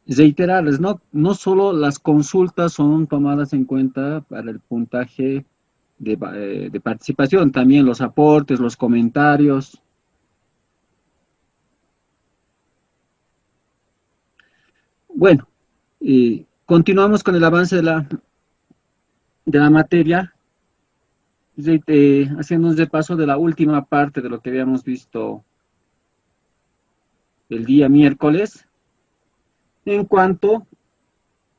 reiterarles, no solo las consultas son tomadas en cuenta para el puntaje de participación, también los aportes, los comentarios. Bueno, continuamos con el avance de la materia, haciendo un repaso de la última parte de lo que habíamos visto el día miércoles, en cuanto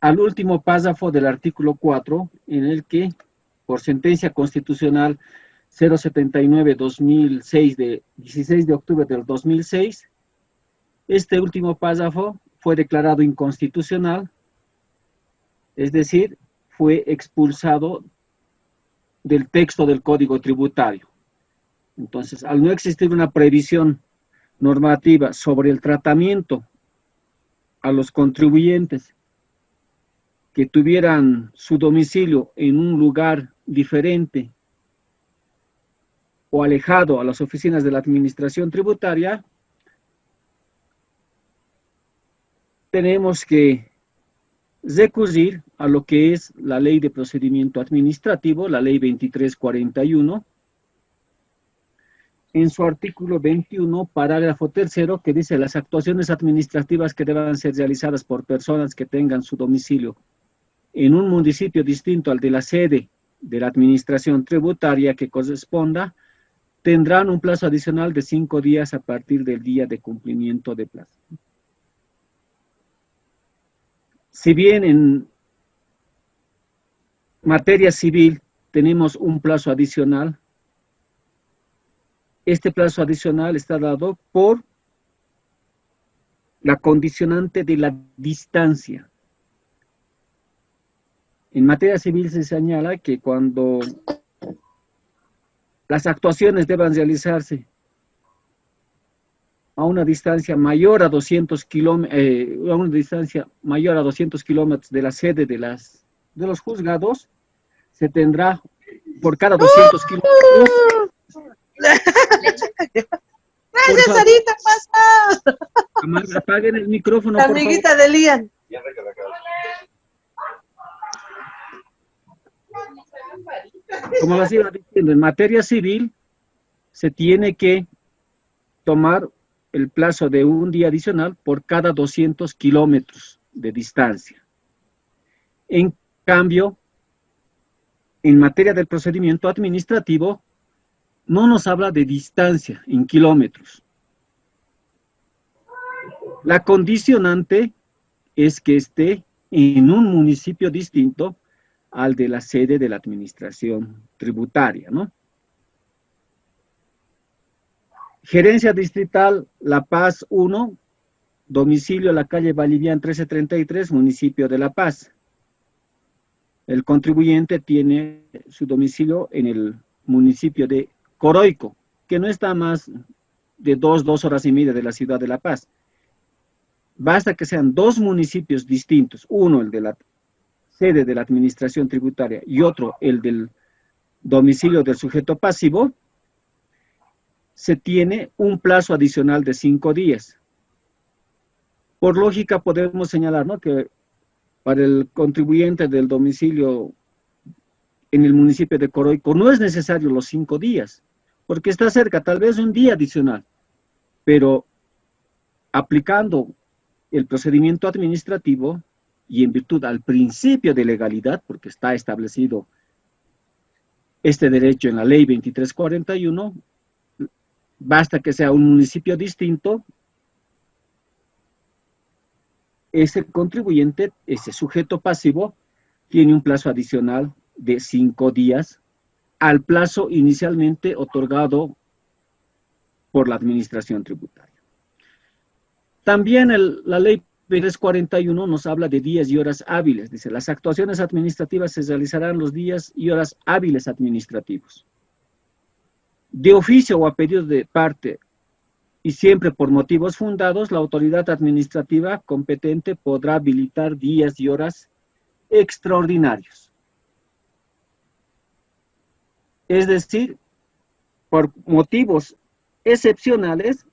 al último párrafo del artículo 4, en el que, por sentencia constitucional 079-2006 de 16 de octubre del 2006, este último párrafo fue declarado inconstitucional, es decir, fue expulsado del texto del Código Tributario. Entonces, al no existir una previsión normativa sobre el tratamiento a los contribuyentes que tuvieran su domicilio en un lugar diferente o alejado a las oficinas de la administración tributaria, tenemos que recurrir a lo que es la Ley de Procedimiento Administrativo, la Ley 2341, en su artículo 21, parágrafo tercero, que dice: las actuaciones administrativas que deban ser realizadas por personas que tengan su domicilio en un municipio distinto al de la sede de la administración tributaria que corresponda, tendrán un plazo adicional de 5 días a partir del día de cumplimiento de plazo. Si bien en materia civil tenemos un plazo adicional, este plazo adicional está dado por la condicionante de la distancia. En materia civil se señala que cuando las actuaciones deban realizarse a una distancia mayor a 200 kilómetros de la sede de los juzgados, se tendrá por cada 200 kilómetros. Gracias, Sarita, pasa. Apaguen el micrófono, La por amiguita favor. de Lian. Como les iba diciendo, en materia civil se tiene que tomar el plazo de un día adicional por cada 200 kilómetros de distancia. En cambio, en materia del procedimiento administrativo, no nos habla de distancia en kilómetros. La condicionante es que esté en un municipio distinto al de la sede de la administración tributaria, ¿no? Gerencia Distrital La Paz 1, domicilio la calle Vallivian 1333, municipio de La Paz. El contribuyente tiene su domicilio en el municipio de Coroico, que no está más de 2 horas y media de la ciudad de La Paz. Basta que sean dos municipios distintos, uno el de la sede de la administración tributaria y otro el del domicilio del sujeto pasivo, se tiene un plazo adicional de 5 días. Por lógica podemos señalar, ¿no?, que para el contribuyente del domicilio en el municipio de Coroico no es necesario los 5 días, porque está cerca, tal vez un día adicional, pero aplicando el procedimiento administrativo y en virtud al principio de legalidad, porque está establecido este derecho en la ley 2341, basta que sea un municipio distinto, ese contribuyente, ese sujeto pasivo, tiene un plazo adicional de 5 días al plazo inicialmente otorgado por la administración tributaria. También la ley 2341 nos habla de días y horas hábiles. Dice: las actuaciones administrativas se realizarán los días y horas hábiles administrativos. De oficio o a pedido de parte y siempre por motivos fundados, la autoridad administrativa competente podrá habilitar días y horas extraordinarios. Es decir, por motivos excepcionales,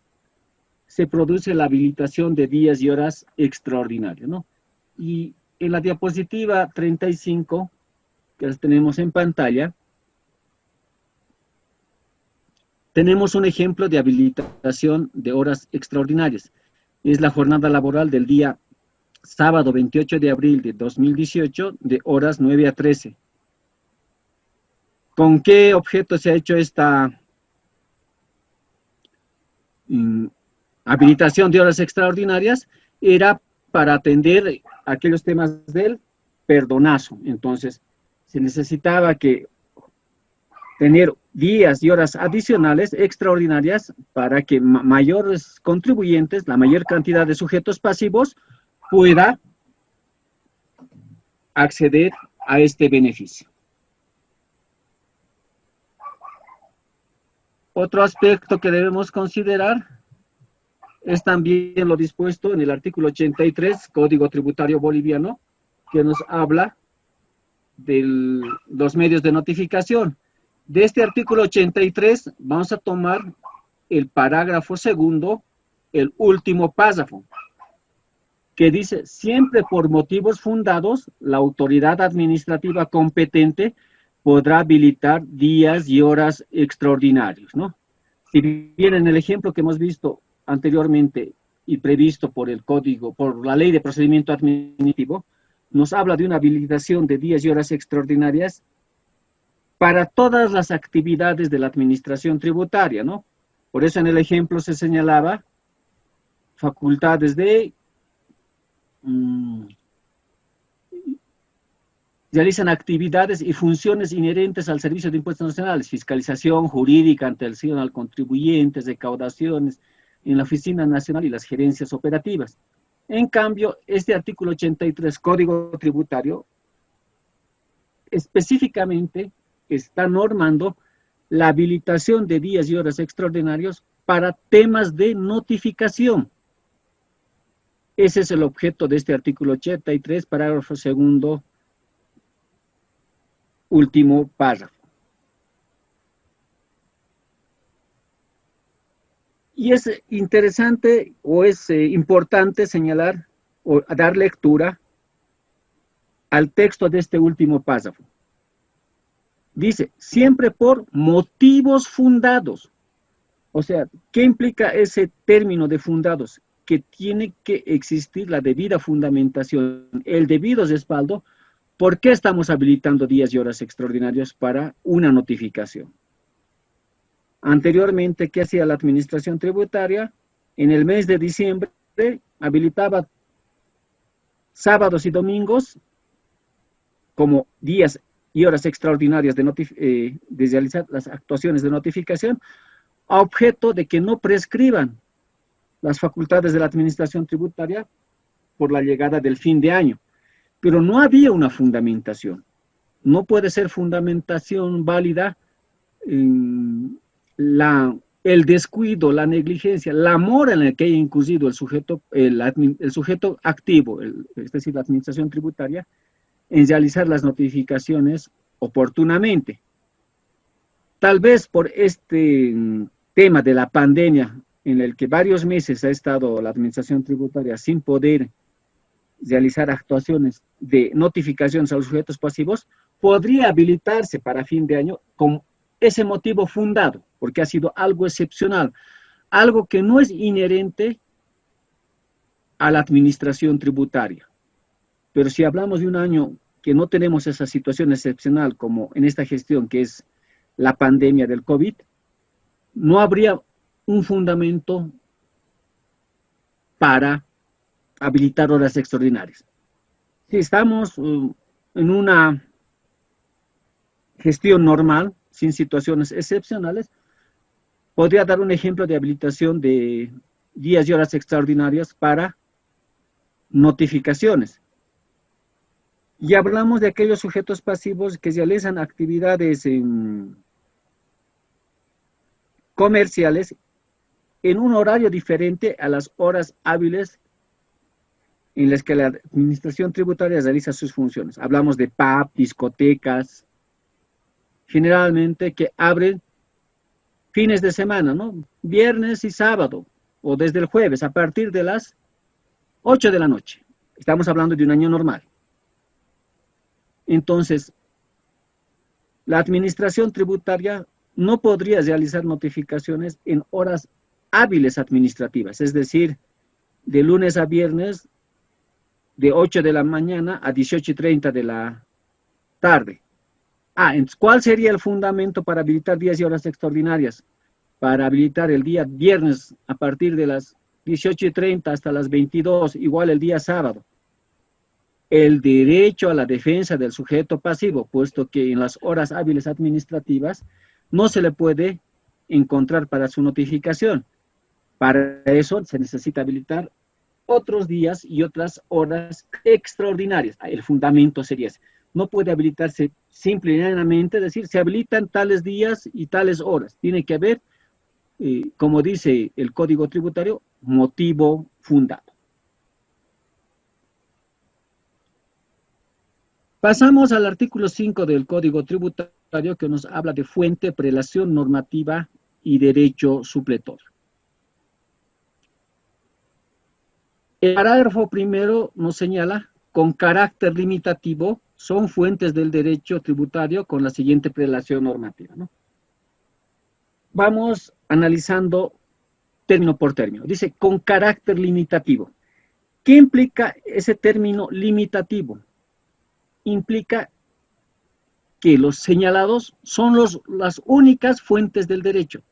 se produce la habilitación de días y horas extraordinarios, ¿no? Y en la diapositiva 35, que las tenemos en pantalla, tenemos un ejemplo de habilitación de horas extraordinarias. Es la jornada laboral del día sábado 28 de abril de 2018, de horas 9 a 13. ¿Con qué objeto se ha hecho esta habilitación de horas extraordinarias? Era para atender aquellos temas del perdonazo. Entonces, se necesitaba que tener días y horas adicionales, extraordinarias, para que mayores contribuyentes, la mayor cantidad de sujetos pasivos, pueda acceder a este beneficio. Otro aspecto que debemos considerar es también lo dispuesto en el artículo 83, Código Tributario Boliviano, que nos habla de los medios de notificación. De este artículo 83 vamos a tomar el parágrafo segundo, el último párrafo, que dice: siempre por motivos fundados, la autoridad administrativa competente podrá habilitar días y horas extraordinarios, ¿no? Si bien en el ejemplo que hemos visto anteriormente y previsto por el código, por la ley de procedimiento administrativo, nos habla de una habilitación de días y horas extraordinarias para todas las actividades de la administración tributaria, ¿no? Por eso en el ejemplo se señalaba facultades de realizan actividades y funciones inherentes al Servicio de Impuestos Nacionales: fiscalización jurídica, atención al contribuyente, recaudaciones en la Oficina Nacional y las gerencias operativas. En cambio, este artículo 83, Código Tributario, específicamente está normando la habilitación de días y horas extraordinarios para temas de notificación. Ese es el objeto de este artículo 83, parágrafo segundo, último párrafo. Y es interesante o es importante señalar o dar lectura al texto de este último párrafo. Dice: siempre por motivos fundados. O sea, ¿qué implica ese término de fundados? Que tiene que existir la debida fundamentación, el debido respaldo. ¿Por qué estamos habilitando días y horas extraordinarios para una notificación? Anteriormente, ¿qué hacía la administración tributaria? En el mes de diciembre habilitaba sábados y domingos como días y horas extraordinarias de realizar las actuaciones de notificación, a objeto de que no prescriban las facultades de la administración tributaria por la llegada del fin de año. Pero no había una fundamentación. No puede ser fundamentación válida el descuido, la negligencia, la mora en la que haya incurrido el sujeto activo, es decir, la administración tributaria, en realizar las notificaciones oportunamente. Tal vez por este tema de la pandemia, en el que varios meses ha estado la administración tributaria sin poder realizar actuaciones de notificaciones a los sujetos pasivos, podría habilitarse para fin de año con ese motivo fundado, porque ha sido algo excepcional, algo que no es inherente a la administración tributaria. Pero si hablamos de un año que no tenemos esa situación excepcional como en esta gestión, que es la pandemia del COVID, no habría un fundamento para habilitar horas extraordinarias. Si estamos en una gestión normal, sin situaciones excepcionales, podría dar un ejemplo de habilitación de días y horas extraordinarias para notificaciones. Y hablamos de aquellos sujetos pasivos que realizan actividades comerciales en un horario diferente a las horas hábiles en las que la administración tributaria realiza sus funciones. Hablamos de pub, discotecas, generalmente que abren fines de semana, ¿no? Viernes y sábado, o desde el jueves, a partir de las 8 de la noche. Estamos hablando de un año normal. Entonces, la administración tributaria no podría realizar notificaciones en horas hábiles administrativas, es decir, de lunes a viernes, de 8 de la mañana a 18:30 de la tarde. Entonces, ¿cuál sería el fundamento para habilitar días y horas extraordinarias? Para habilitar el día viernes a partir de las 18:30 hasta las 22, igual el día sábado. El derecho a la defensa del sujeto pasivo, puesto que en las horas hábiles administrativas no se le puede encontrar para su notificación. Para eso se necesita habilitar otros días y otras horas extraordinarias. El fundamento sería ese. No puede habilitarse simplemente decir, se habilitan tales días y tales horas. Tiene que haber, como dice el Código Tributario, motivo fundado. Pasamos al artículo 5 del Código Tributario, que nos habla de fuente, prelación normativa y derecho supletorio. El parágrafo primero nos señala, con carácter limitativo, son fuentes del derecho tributario con la siguiente prelación normativa, ¿no? Vamos analizando término por término. Dice, con carácter limitativo. ¿Qué implica ese término limitativo? Implica que los señalados son las únicas fuentes del derecho.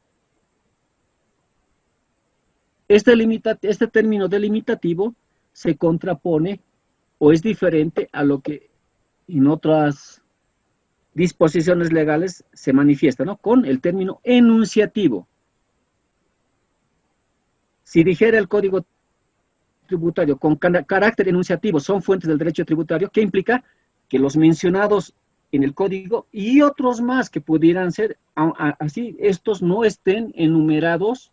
Este término delimitativo se contrapone o es diferente a lo que en otras disposiciones legales se manifiesta, ¿no? Con el término enunciativo. Si dijera el Código Tributario con carácter enunciativo son fuentes del derecho tributario, ¿qué implica? Que los mencionados en el Código y otros más que pudieran ser, así estos no estén enumerados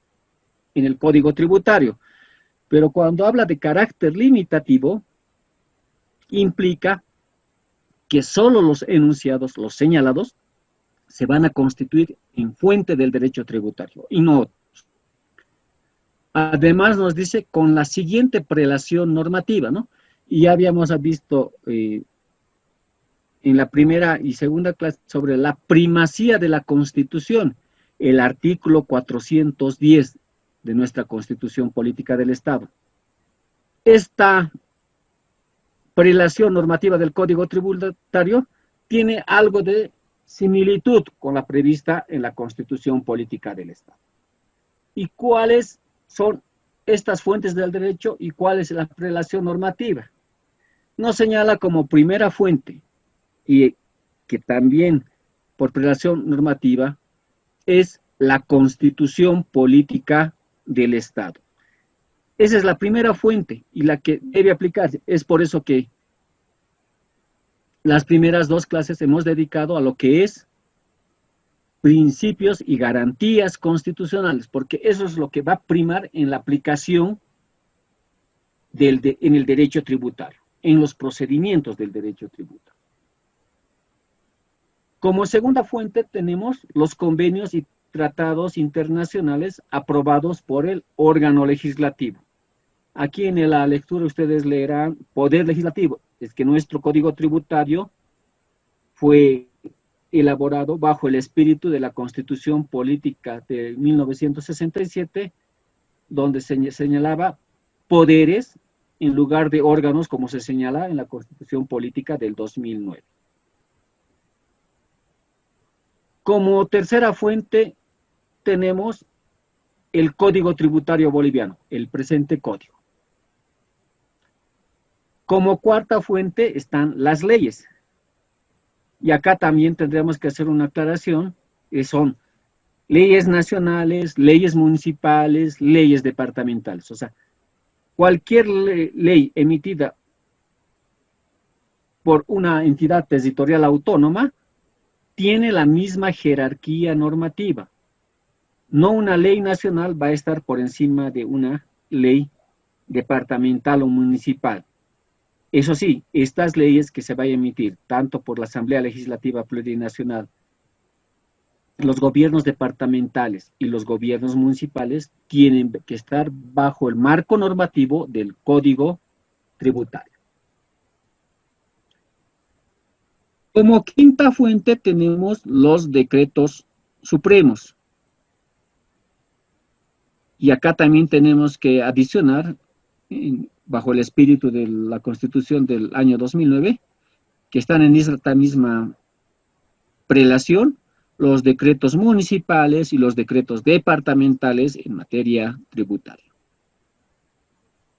en el Código Tributario. Pero cuando habla de carácter limitativo, implica que solo los enunciados, los señalados, se van a constituir en fuente del derecho tributario y no otros. Además nos dice con la siguiente prelación normativa, ¿no? Y ya habíamos visto en la primera y segunda clase sobre la primacía de la Constitución, el artículo 410 de nuestra Constitución Política del Estado. Esta prelación normativa del Código Tributario tiene algo de similitud con la prevista en la Constitución Política del Estado. ¿Y cuáles son estas fuentes del derecho y cuál es la prelación normativa? Nos señala como primera fuente, y que también por prelación normativa, es la Constitución Política del Estado. Esa es la primera fuente y la que debe aplicarse. Es por eso que las primeras dos clases hemos dedicado a lo que es principios y garantías constitucionales, porque eso es lo que va a primar en la aplicación en el derecho tributario, en los procedimientos del derecho tributario. Como segunda fuente tenemos los convenios y tratados internacionales aprobados por el órgano legislativo. Aquí en la lectura ustedes leerán Poder Legislativo. Es que nuestro Código Tributario fue elaborado bajo el espíritu de la Constitución Política de 1967, donde se señalaba poderes en lugar de órganos, como se señala en la Constitución Política del 2009. Como tercera fuente tenemos el Código Tributario Boliviano, el presente código. Como cuarta fuente están las leyes. Y acá también tendremos que hacer una aclaración, que son leyes nacionales, leyes municipales, leyes departamentales. O sea, cualquier ley emitida por una entidad territorial autónoma tiene la misma jerarquía normativa. No una ley nacional va a estar por encima de una ley departamental o municipal. Eso sí, estas leyes que se vayan a emitir, tanto por la Asamblea Legislativa Plurinacional los gobiernos departamentales y los gobiernos municipales tienen que estar bajo el marco normativo del Código Tributario. Como quinta fuente tenemos los decretos supremos. Y acá también tenemos que adicionar, bajo el espíritu de la Constitución del año 2009, que están en esta misma prelación, los decretos municipales y los decretos departamentales en materia tributaria.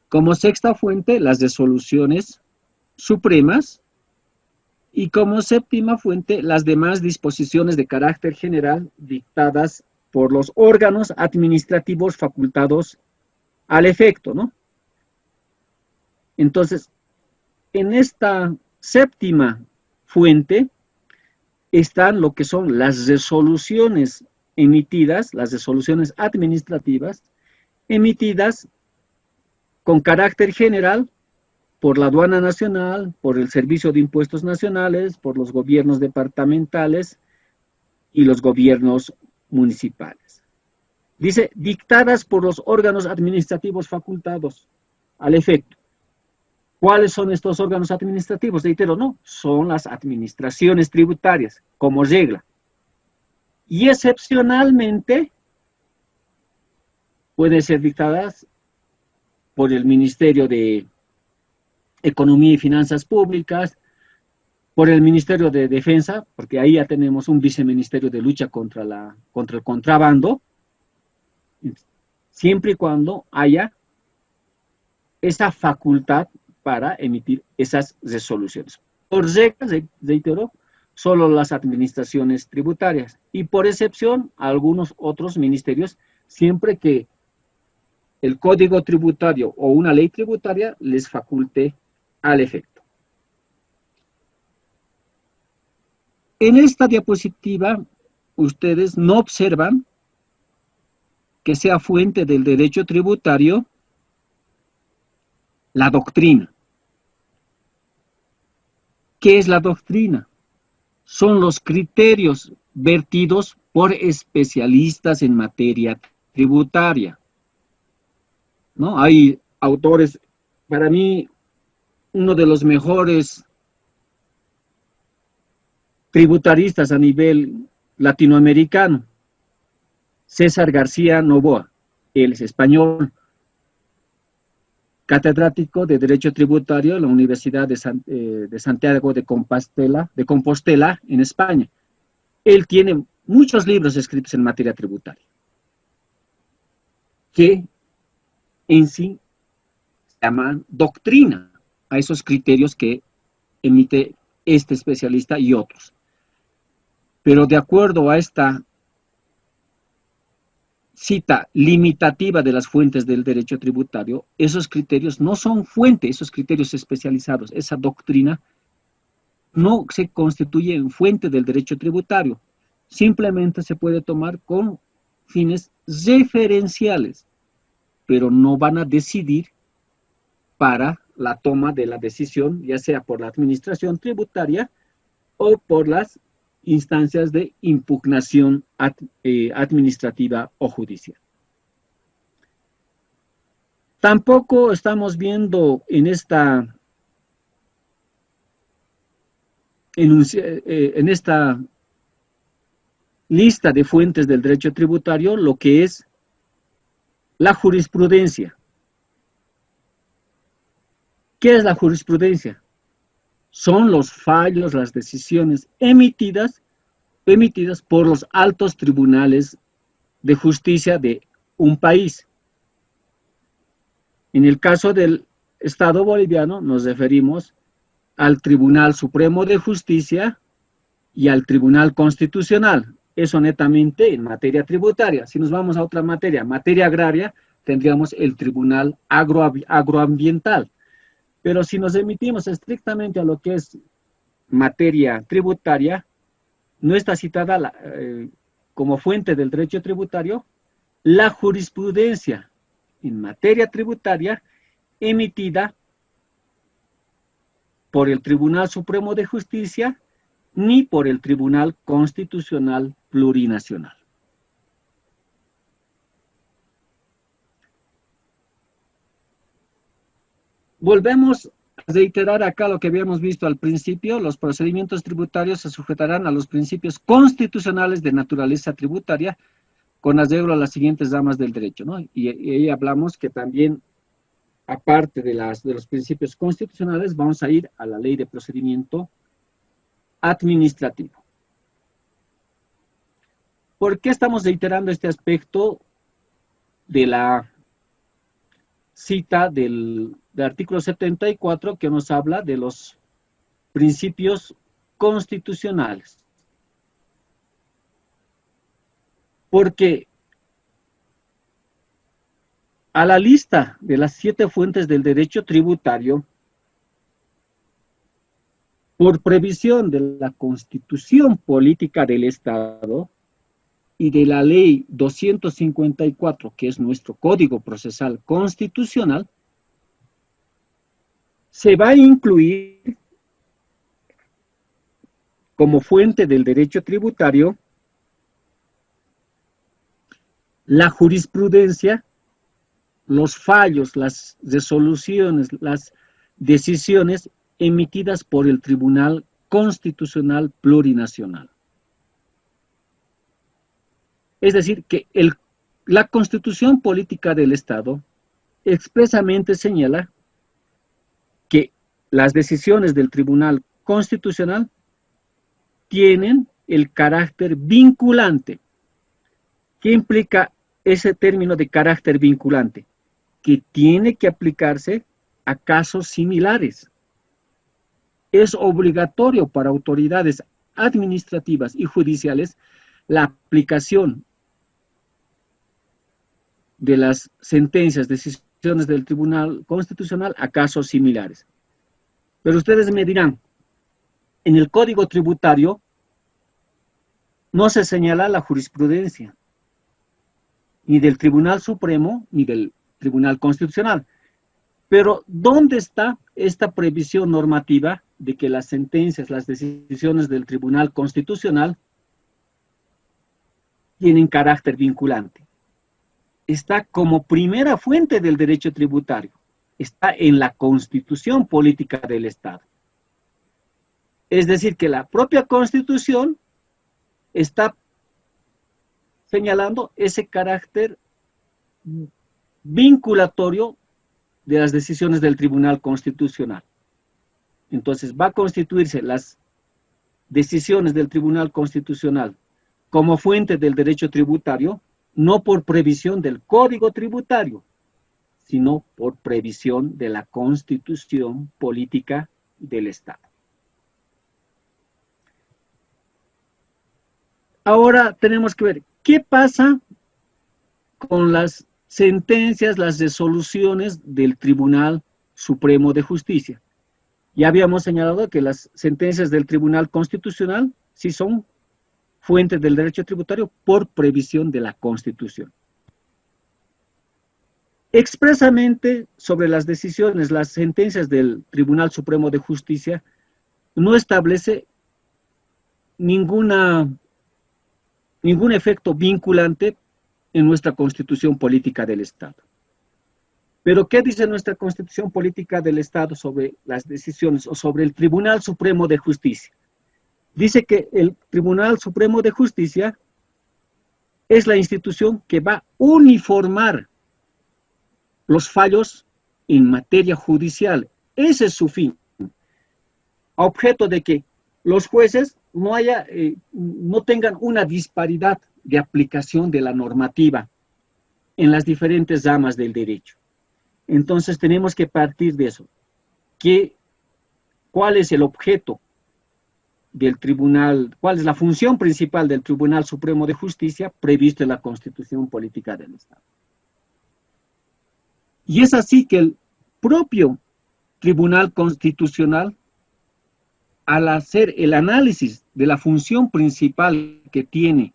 Como sexta fuente, las resoluciones supremas, y como séptima fuente, las demás disposiciones de carácter general dictadas por los órganos administrativos facultados al efecto, ¿no? Entonces, en esta séptima fuente están lo que son las resoluciones emitidas, las resoluciones administrativas, emitidas con carácter general por la Aduana Nacional, por el Servicio de Impuestos Nacionales, por los gobiernos departamentales y los gobiernos municipales. Dice, dictadas por los órganos administrativos facultados al efecto. ¿Cuáles son estos órganos administrativos? Reitero, no, son las administraciones tributarias, como regla. Y excepcionalmente pueden ser dictadas por el Ministerio de Economía y Finanzas Públicas, por el Ministerio de Defensa, porque ahí ya tenemos un viceministerio de lucha contra el contrabando, siempre y cuando haya esa facultad para emitir esas resoluciones. Por regla, reitero, solo las administraciones tributarias, y por excepción, algunos otros ministerios, siempre que el Código Tributario o una ley tributaria les faculte al efecto. En esta diapositiva, ustedes no observan que sea fuente del derecho tributario la doctrina. ¿Qué es la doctrina? Son los criterios vertidos por especialistas en materia tributaria, ¿no? Hay autores, para mí, uno de los mejores tributaristas a nivel latinoamericano, César García Novoa. Él es español, catedrático de Derecho Tributario en la Universidad de Santiago de Compostela, en España. Él tiene muchos libros escritos en materia tributaria, que en sí se llaman doctrina a esos criterios que emite este especialista y otros. Pero de acuerdo a esta cita limitativa de las fuentes del derecho tributario, esos criterios no son fuente, esos criterios especializados, esa doctrina no se constituye en fuente del derecho tributario, simplemente se puede tomar con fines referenciales, pero no van a decidir para la toma de la decisión, ya sea por la administración tributaria o por las instancias de impugnación administrativa o judicial. Tampoco estamos viendo en esta lista de fuentes del derecho tributario lo que es la jurisprudencia. ¿Qué es la jurisprudencia? Son los fallos, las decisiones emitidas por los altos tribunales de justicia de un país. En el caso del Estado boliviano nos referimos al Tribunal Supremo de Justicia y al Tribunal Constitucional. Eso netamente en materia tributaria. Si nos vamos a otra materia agraria, tendríamos el Tribunal Agroambiental. Pero si nos remitimos estrictamente a lo que es materia tributaria, no está citada como fuente del derecho tributario la jurisprudencia en materia tributaria emitida por el Tribunal Supremo de Justicia ni por el Tribunal Constitucional plurinacional. Volvemos a reiterar acá lo que habíamos visto al principio: los procedimientos tributarios se sujetarán a los principios constitucionales de naturaleza tributaria con arreglo a las siguientes ramas del derecho, ¿no? Y ahí hablamos que también, aparte de los principios constitucionales, vamos a ir a la ley de procedimiento administrativo. ¿Por qué estamos reiterando este aspecto de la cita del artículo 74 que nos habla de los principios constitucionales? Porque a la lista de las 7 fuentes del derecho tributario, por previsión de la Constitución Política del Estado y de la Ley 254, que es nuestro Código Procesal Constitucional, se va a incluir como fuente del derecho tributario la jurisprudencia, los fallos, las resoluciones, las decisiones emitidas por el Tribunal Constitucional Plurinacional. Es decir, que la Constitución Política del Estado expresamente señala que las decisiones del Tribunal Constitucional tienen el carácter vinculante. ¿Qué implica ese término de carácter vinculante? Que tiene que aplicarse a casos similares. Es obligatorio para autoridades administrativas y judiciales la aplicación de las sentencias, decisiones del Tribunal Constitucional a casos similares. Pero ustedes me dirán, en el Código Tributario no se señala la jurisprudencia, ni del Tribunal Supremo, ni del Tribunal Constitucional. Pero, ¿dónde está esta previsión normativa de que las sentencias, las decisiones del Tribunal Constitucional tienen carácter vinculante? Está como primera fuente del derecho tributario, está en la Constitución Política del Estado. Es decir, que la propia Constitución está señalando ese carácter vinculatorio de las decisiones del Tribunal Constitucional. Entonces, va a constituirse las decisiones del Tribunal Constitucional como fuente del derecho tributario, no por previsión del Código Tributario, sino por previsión de la Constitución Política del Estado. Ahora tenemos que ver qué pasa con las sentencias, las resoluciones del Tribunal Supremo de Justicia. Ya habíamos señalado que las sentencias del Tribunal Constitucional sí son fuentes del derecho tributario por previsión de la Constitución. Expresamente sobre las decisiones, las sentencias del Tribunal Supremo de Justicia no establece ningún efecto vinculante en nuestra Constitución Política del Estado. Pero, ¿qué dice nuestra Constitución Política del Estado sobre las decisiones o sobre el Tribunal Supremo de Justicia? Dice que el Tribunal Supremo de Justicia es la institución que va a uniformar los fallos en materia judicial. Ese es su fin, a objeto de que los jueces no tengan una disparidad de aplicación de la normativa en las diferentes ramas del derecho. Entonces tenemos que partir de eso. ¿Cuál es el objeto del tribunal? ¿Cuál es la función principal del Tribunal Supremo de Justicia previsto en la Constitución Política del Estado? Y es así que el propio Tribunal Constitucional, al hacer el análisis de la función principal que tiene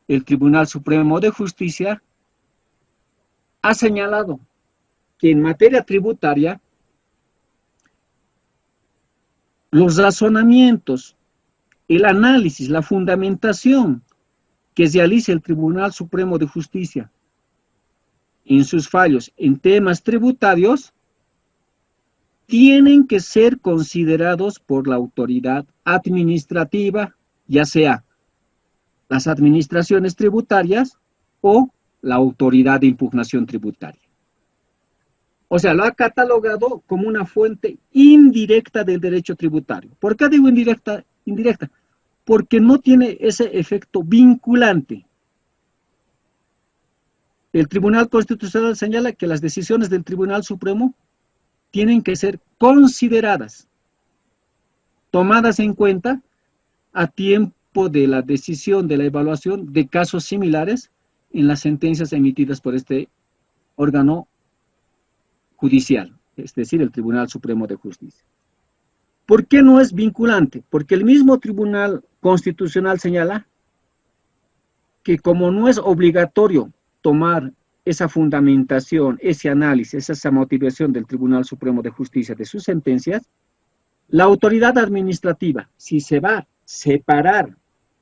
el Tribunal Supremo de Justicia, ha señalado que en materia tributaria los razonamientos el análisis, la fundamentación que realice el Tribunal Supremo de Justicia en sus fallos en temas tributarios tienen que ser considerados por la autoridad administrativa, ya sea las administraciones tributarias o la autoridad de impugnación tributaria. O sea, lo ha catalogado como una fuente indirecta del derecho tributario. ¿Por qué digo indirecta? Indirecta, porque no tiene ese efecto vinculante. El Tribunal Constitucional señala que las decisiones del Tribunal Supremo tienen que ser consideradas, tomadas en cuenta a tiempo de la decisión de la evaluación de casos similares en las sentencias emitidas por este órgano judicial, es decir, el Tribunal Supremo de Justicia. ¿Por qué no es vinculante? Porque el mismo Tribunal Constitucional señala que como no es obligatorio tomar esa fundamentación, ese análisis, esa motivación del Tribunal Supremo de Justicia de sus sentencias, la autoridad administrativa, si se va a separar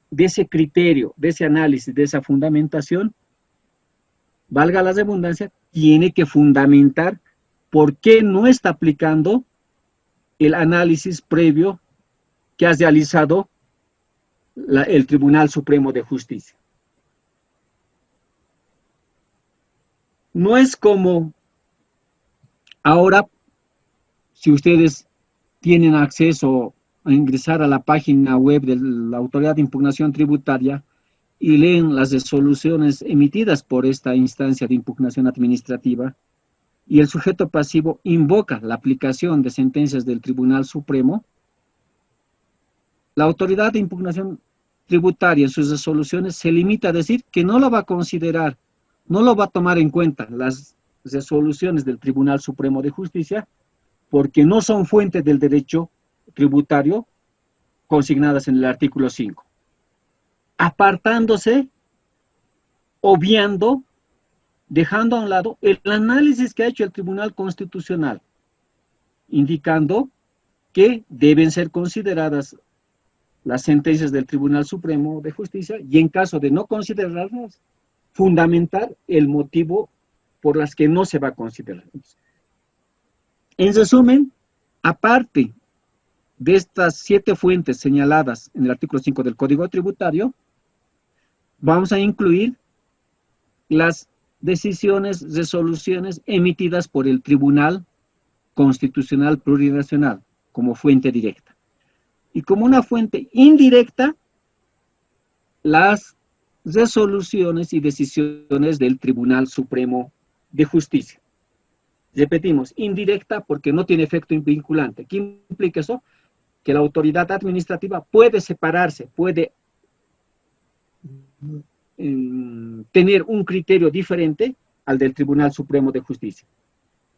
de ese criterio, de ese análisis, de esa fundamentación, valga la redundancia, tiene que fundamentar por qué no está aplicando el análisis previo que ha realizado el Tribunal Supremo de Justicia. No es como ahora, si ustedes tienen acceso a ingresar a la página web de la Autoridad de Impugnación Tributaria y leen las resoluciones emitidas por esta instancia de impugnación administrativa, y el sujeto pasivo invoca la aplicación de sentencias del Tribunal Supremo, la Autoridad de Impugnación Tributaria en sus resoluciones se limita a decir que no lo va a considerar, no lo va a tomar en cuenta las resoluciones del Tribunal Supremo de Justicia, porque no son fuentes del derecho tributario consignadas en el artículo 5, apartándose, obviando, dejando a un lado el análisis que ha hecho el Tribunal Constitucional, indicando que deben ser consideradas las sentencias del Tribunal Supremo de Justicia y en caso de no considerarlas, fundamentar el motivo por las que no se va a considerar. En resumen, aparte de estas 7 fuentes señaladas en el artículo 5 del Código Tributario, vamos a incluir las decisiones, resoluciones emitidas por el Tribunal Constitucional Plurinacional como fuente directa. Y como una fuente indirecta, las resoluciones y decisiones del Tribunal Supremo de Justicia. Repetimos, indirecta porque no tiene efecto vinculante. ¿Qué implica eso? Que la autoridad administrativa puede separarse, puede tener un criterio diferente al del Tribunal Supremo de Justicia.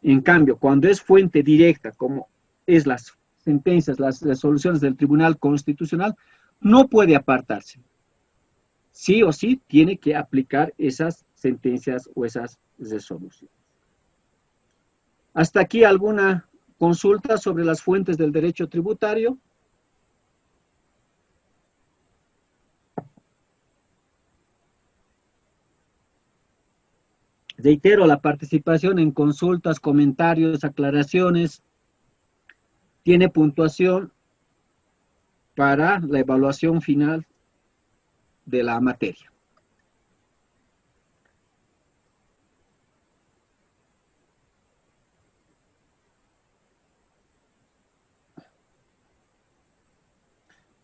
En cambio, cuando es fuente directa, como es las sentencias, las resoluciones del Tribunal Constitucional, no puede apartarse. Sí o sí tiene que aplicar esas sentencias o esas resoluciones. Hasta aquí alguna consulta sobre las fuentes del derecho tributario. Reitero, la participación en consultas, comentarios, aclaraciones, tiene puntuación para la evaluación final de la materia.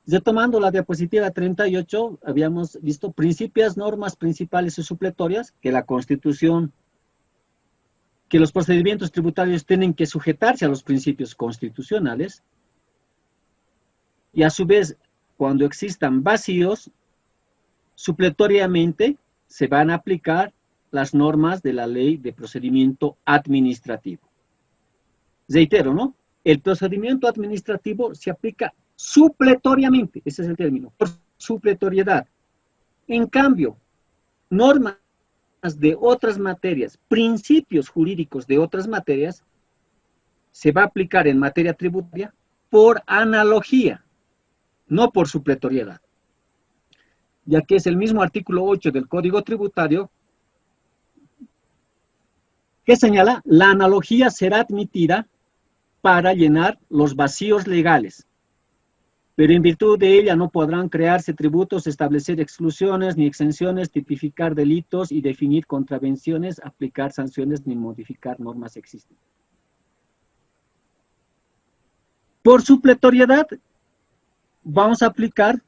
Retomando la diapositiva 38, habíamos visto principios, normas principales y supletorias que la Constitución, que los procedimientos tributarios tienen que sujetarse a los principios constitucionales y a su vez, cuando existan vacíos, supletoriamente se van a aplicar las normas de la Ley de Procedimiento Administrativo. Reitero, ¿no? El procedimiento administrativo se aplica supletoriamente, ese es el término, por supletoriedad. En cambio, normas de otras materias, principios jurídicos de otras materias, se va a aplicar en materia tributaria por analogía. no por supletoriedad, ya que es el mismo artículo 8 del Código Tributario que señala: la analogía será admitida para llenar los vacíos legales, pero en virtud de ella no podrán crearse tributos, establecer exclusiones ni exenciones, tipificar delitos y definir contravenciones, aplicar sanciones ni modificar normas existentes. Por supletoriedad vamos a aplicar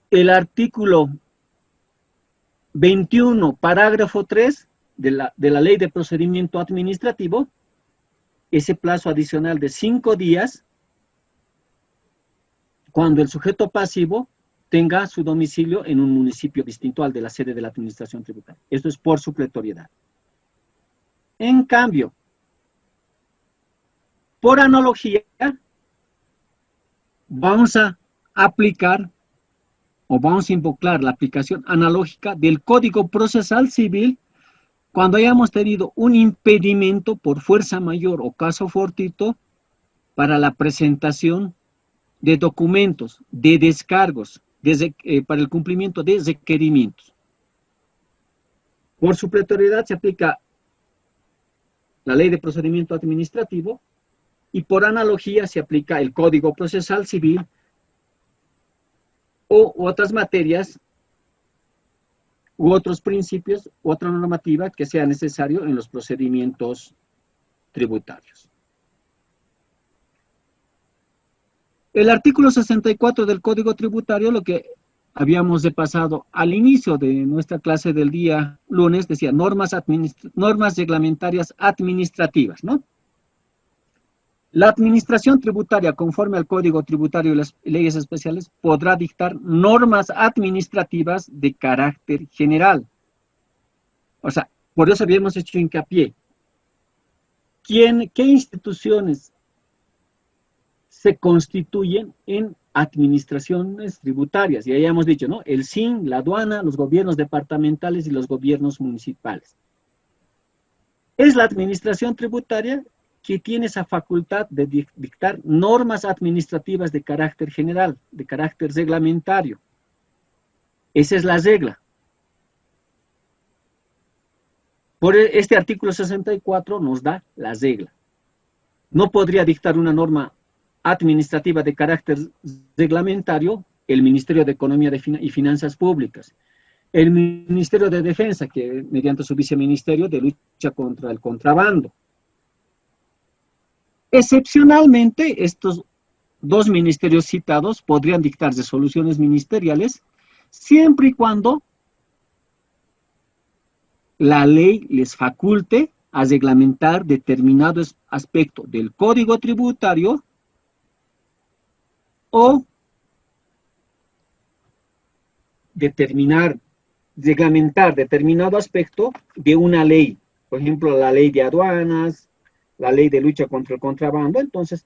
el artículo 21, parágrafo 3 de la Ley de Procedimiento Administrativo, ese plazo adicional de 5 días cuando el sujeto pasivo tenga su domicilio en un municipio distinto al de la sede de la administración tributaria. Esto es por supletoriedad. En cambio, por analogía, vamos a aplicar o vamos a invocar la aplicación analógica del Código Procesal Civil cuando hayamos tenido un impedimento por fuerza mayor o caso fortuito para la presentación de documentos, de descargos, para el cumplimiento de requerimientos. Por supletoriedad se aplica la Ley de Procedimiento Administrativo y por analogía se aplica el Código Procesal Civil o otras materias u otros principios, otra normativa que sea necesario en los procedimientos tributarios. El artículo 64 del Código Tributario, lo que habíamos repasado al inicio de nuestra clase del día lunes, decía normas reglamentarias administrativas, ¿no? La administración tributaria, conforme al Código Tributario y las leyes especiales, podrá dictar normas administrativas de carácter general. O sea, por eso habíamos hecho hincapié. ¿Qué instituciones se constituyen en administraciones tributarias? Y ahí hemos dicho, ¿no? El SIN, la aduana, los gobiernos departamentales y los gobiernos municipales. Es la administración tributaria que tiene esa facultad de dictar normas administrativas de carácter general, de carácter reglamentario. Esa es la regla. Por este artículo 64 nos da la regla. No podría dictar una norma administrativa de carácter reglamentario el Ministerio de Economía y Finanzas Públicas, el Ministerio de Defensa, que mediante su viceministerio de lucha contra el contrabando. Excepcionalmente, estos dos ministerios citados podrían dictar resoluciones ministeriales siempre y cuando la ley les faculte a reglamentar determinado aspecto del Código Tributario o reglamentar determinado aspecto de una ley, por ejemplo, la ley de aduanas, la ley de lucha contra el contrabando. Entonces,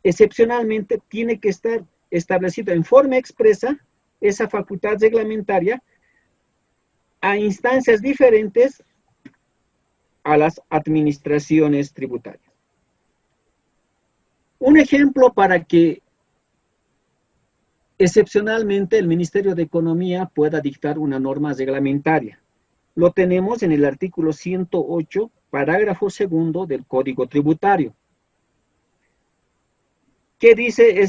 excepcionalmente tiene que estar establecido en forma expresa esa facultad reglamentaria a instancias diferentes a las administraciones tributarias. Un ejemplo para que excepcionalmente el Ministerio de Economía pueda dictar una norma reglamentaria. Lo tenemos en el artículo 108, parágrafo 2 del Código Tributario. ¿Qué dice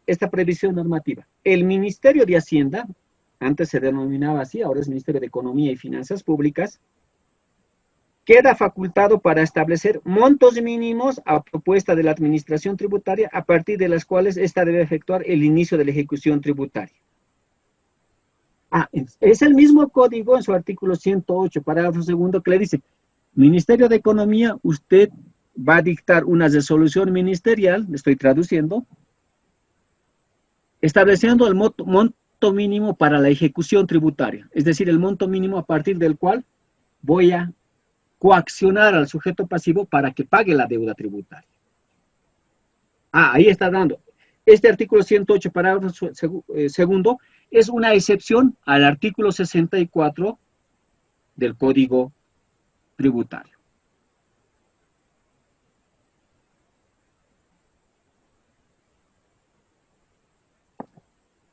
esta previsión normativa? El Ministerio de Hacienda, antes se denominaba así, ahora es Ministerio de Economía y Finanzas Públicas, queda facultado para establecer montos mínimos a propuesta de la Administración Tributaria, a partir de las cuales ésta debe efectuar el inicio de la ejecución tributaria. Es el mismo código en su artículo 108, parágrafo 2, que le dice: Ministerio de Economía, usted va a dictar una resolución ministerial, le estoy traduciendo, estableciendo el monto mínimo para la ejecución tributaria, es decir, el monto mínimo a partir del cual voy a coaccionar al sujeto pasivo para que pague la deuda tributaria. Ahí está dando. Este artículo 108, parágrafo 2, es una excepción al artículo 64 del Código Tributario.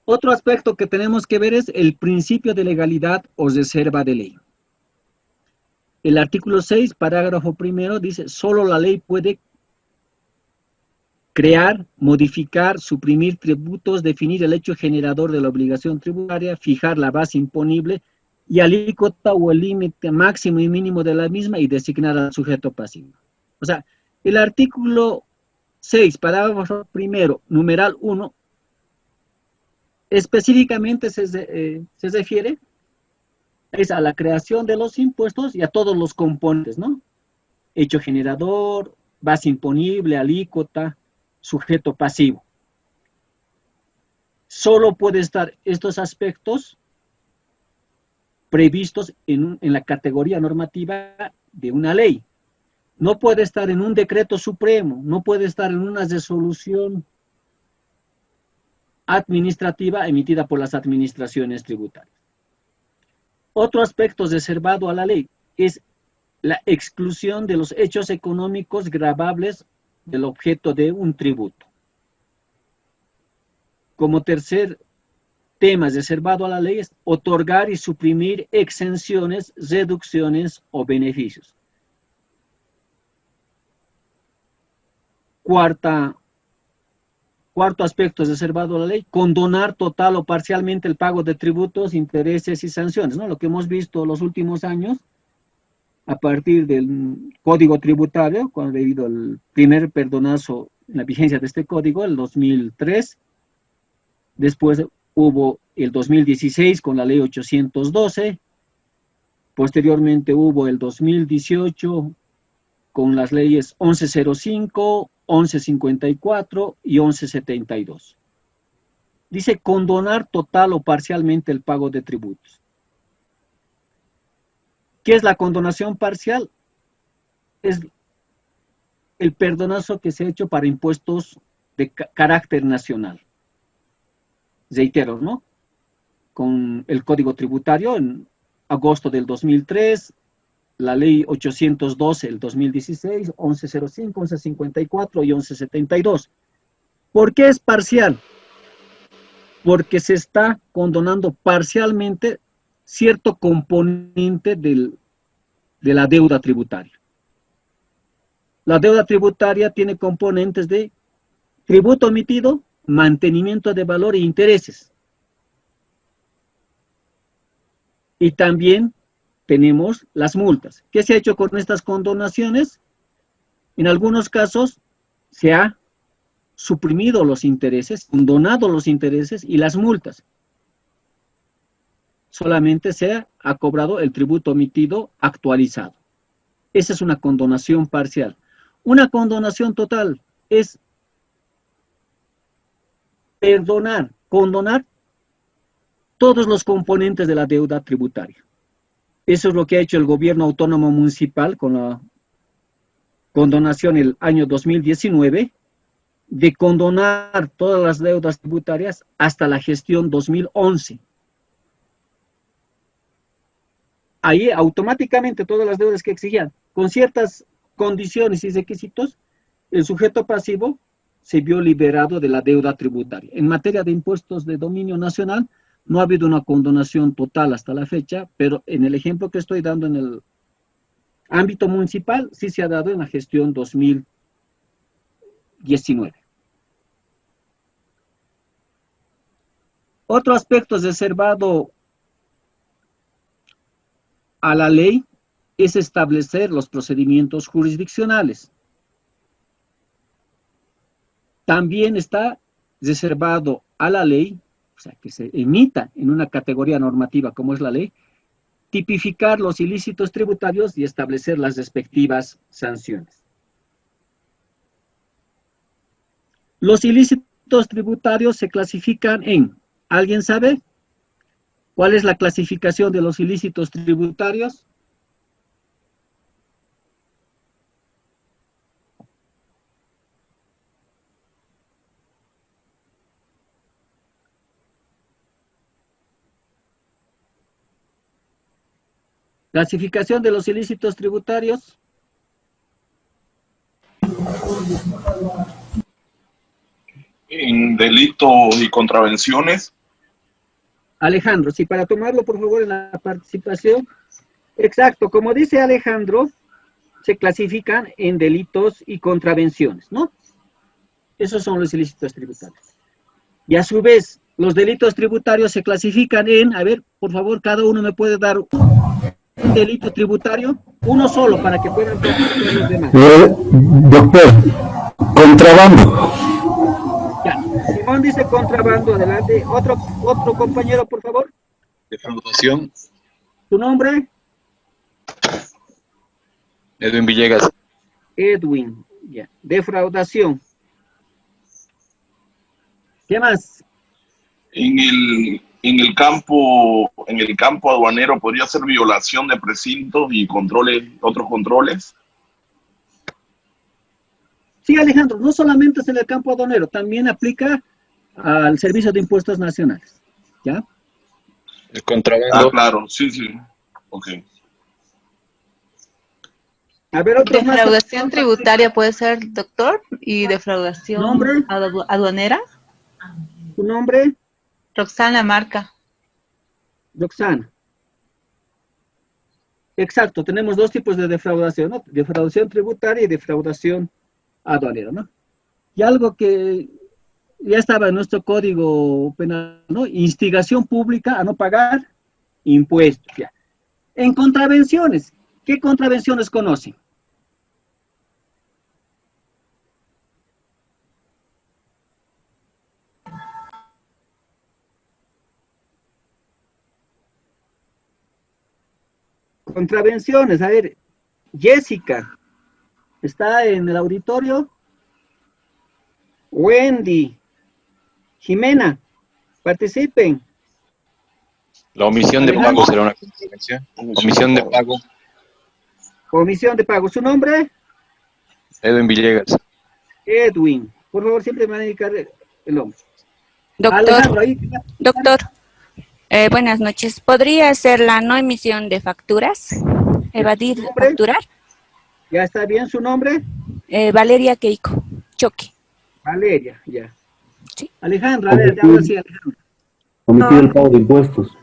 Otro aspecto que tenemos que ver es el principio de legalidad o reserva de ley. El artículo 6, parágrafo primero, dice, solo la ley puede crear, modificar, suprimir tributos, definir el hecho generador de la obligación tributaria, fijar la base imponible y alícuota o el límite máximo y mínimo de la misma y designar al sujeto pasivo. O sea, el artículo 6, parágrafo primero, numeral 1, específicamente se refiere es a la creación de los impuestos y a todos los componentes, ¿no? Hecho generador, base imponible, alícuota, sujeto pasivo. Solo pueden estar estos aspectos previstos en la categoría normativa de una ley. No puede estar en un decreto supremo, no puede estar en una resolución administrativa emitida por las administraciones tributarias. Otro aspecto reservado a la ley es la exclusión de los hechos económicos gravables del objeto de un tributo. Como tercer tema reservado a la ley es otorgar y suprimir exenciones, reducciones o beneficios. Cuarto aspecto reservado a la ley, condonar total o parcialmente el pago de tributos, intereses y sanciones, ¿no? Lo que hemos visto los últimos años, a partir del Código Tributario, cuando ha habido el primer perdonazo en la vigencia de este código, el 2003, después hubo el 2016 con la ley 812, posteriormente hubo el 2018 con las leyes 1105, 1154 y 1172. Dice condonar total o parcialmente el pago de tributos. ¿Qué es la condonación parcial? Es el perdonazo que se ha hecho para impuestos de carácter nacional. Reitero, ¿no? Con el Código Tributario en agosto del 2003, la ley 812 del 2016, 1105, 1154 y 1172. ¿Por qué es parcial? Porque se está condonando parcialmente cierto componente de la deuda tributaria. La deuda tributaria tiene componentes de tributo omitido, mantenimiento de valor e intereses. Y también tenemos las multas. ¿Qué se ha hecho con estas condonaciones? En algunos casos se ha suprimido los intereses, condonado los intereses y las multas. Solamente se ha cobrado el tributo omitido actualizado. Esa es una condonación parcial. Una condonación total es perdonar, condonar todos los componentes de la deuda tributaria. Eso es lo que ha hecho el gobierno autónomo municipal con la condonación el año 2019, de condonar todas las deudas tributarias hasta la gestión 2011. Ahí automáticamente todas las deudas que exigían, con ciertas condiciones y requisitos, el sujeto pasivo se vio liberado de la deuda tributaria. En materia de impuestos de dominio nacional, no ha habido una condonación total hasta la fecha, pero en el ejemplo que estoy dando en el ámbito municipal, sí se ha dado en la gestión 2019. Otro aspecto reservado a la ley es establecer los procedimientos jurisdiccionales. También está reservado a la ley, o sea, que se emita en una categoría normativa como es la ley, tipificar los ilícitos tributarios y establecer las respectivas sanciones. Los ilícitos tributarios se clasifican en, ¿alguien sabe cuál es la clasificación de los ilícitos tributarios? Clasificación de los ilícitos tributarios. En delito y contravenciones, Alejandro, sí, para tomarlo, por favor, en la participación. Exacto, como dice Alejandro, se clasifican en delitos y contravenciones, ¿no? Esos son los ilícitos tributarios. Y a su vez, los delitos tributarios se clasifican en, a ver, por favor, cada uno me puede dar un delito tributario, uno solo, para que puedan participar los demás. Doctor, contrabando. Ya, Simón dice contrabando, adelante. Otro compañero, por favor. Defraudación. ¿Tu nombre? Edwin Villegas. Edwin, ya. Defraudación. ¿Qué más? En el campo aduanero podría ser violación de precintos y otros controles. Sí, Alejandro, no solamente es en el campo aduanero, también aplica al Servicio de Impuestos Nacionales, ¿ya? El contrabando. Ah, claro, sí. Ok. A ver, otro más. Defraudación tributaria puede ser, doctor, y defraudación ¿Nombre? aduanera. ¿Tu nombre? Roxana Marca. Roxana. Exacto, tenemos dos tipos de defraudación, ¿no? Defraudación tributaria y defraudación aduanera, ¿no? Y algo que ya estaba en nuestro código penal, ¿no? Instigación pública a no pagar impuestos, ya. En contravenciones, ¿qué contravenciones conocen? Contravenciones, a ver, Jessica, ¿está en el auditorio? Wendy, Jimena, participen. La omisión de pago será una contravención. Omisión de pago. Omisión de pago. ¿Su nombre? Edwin Villegas. Edwin. Por favor, siempre me van a indicar el nombre. Doctor, Alejandro, ahí. doctor, buenas noches. ¿Podría ser la no emisión de facturas? Evadir ¿Nombre? facturar. ¿Ya está bien su nombre? Valeria Keiko, Choque. Valeria, ya. Sí. Alejandro, a ver, ahora sí, Alejandro. Omitir el pago de impuestos.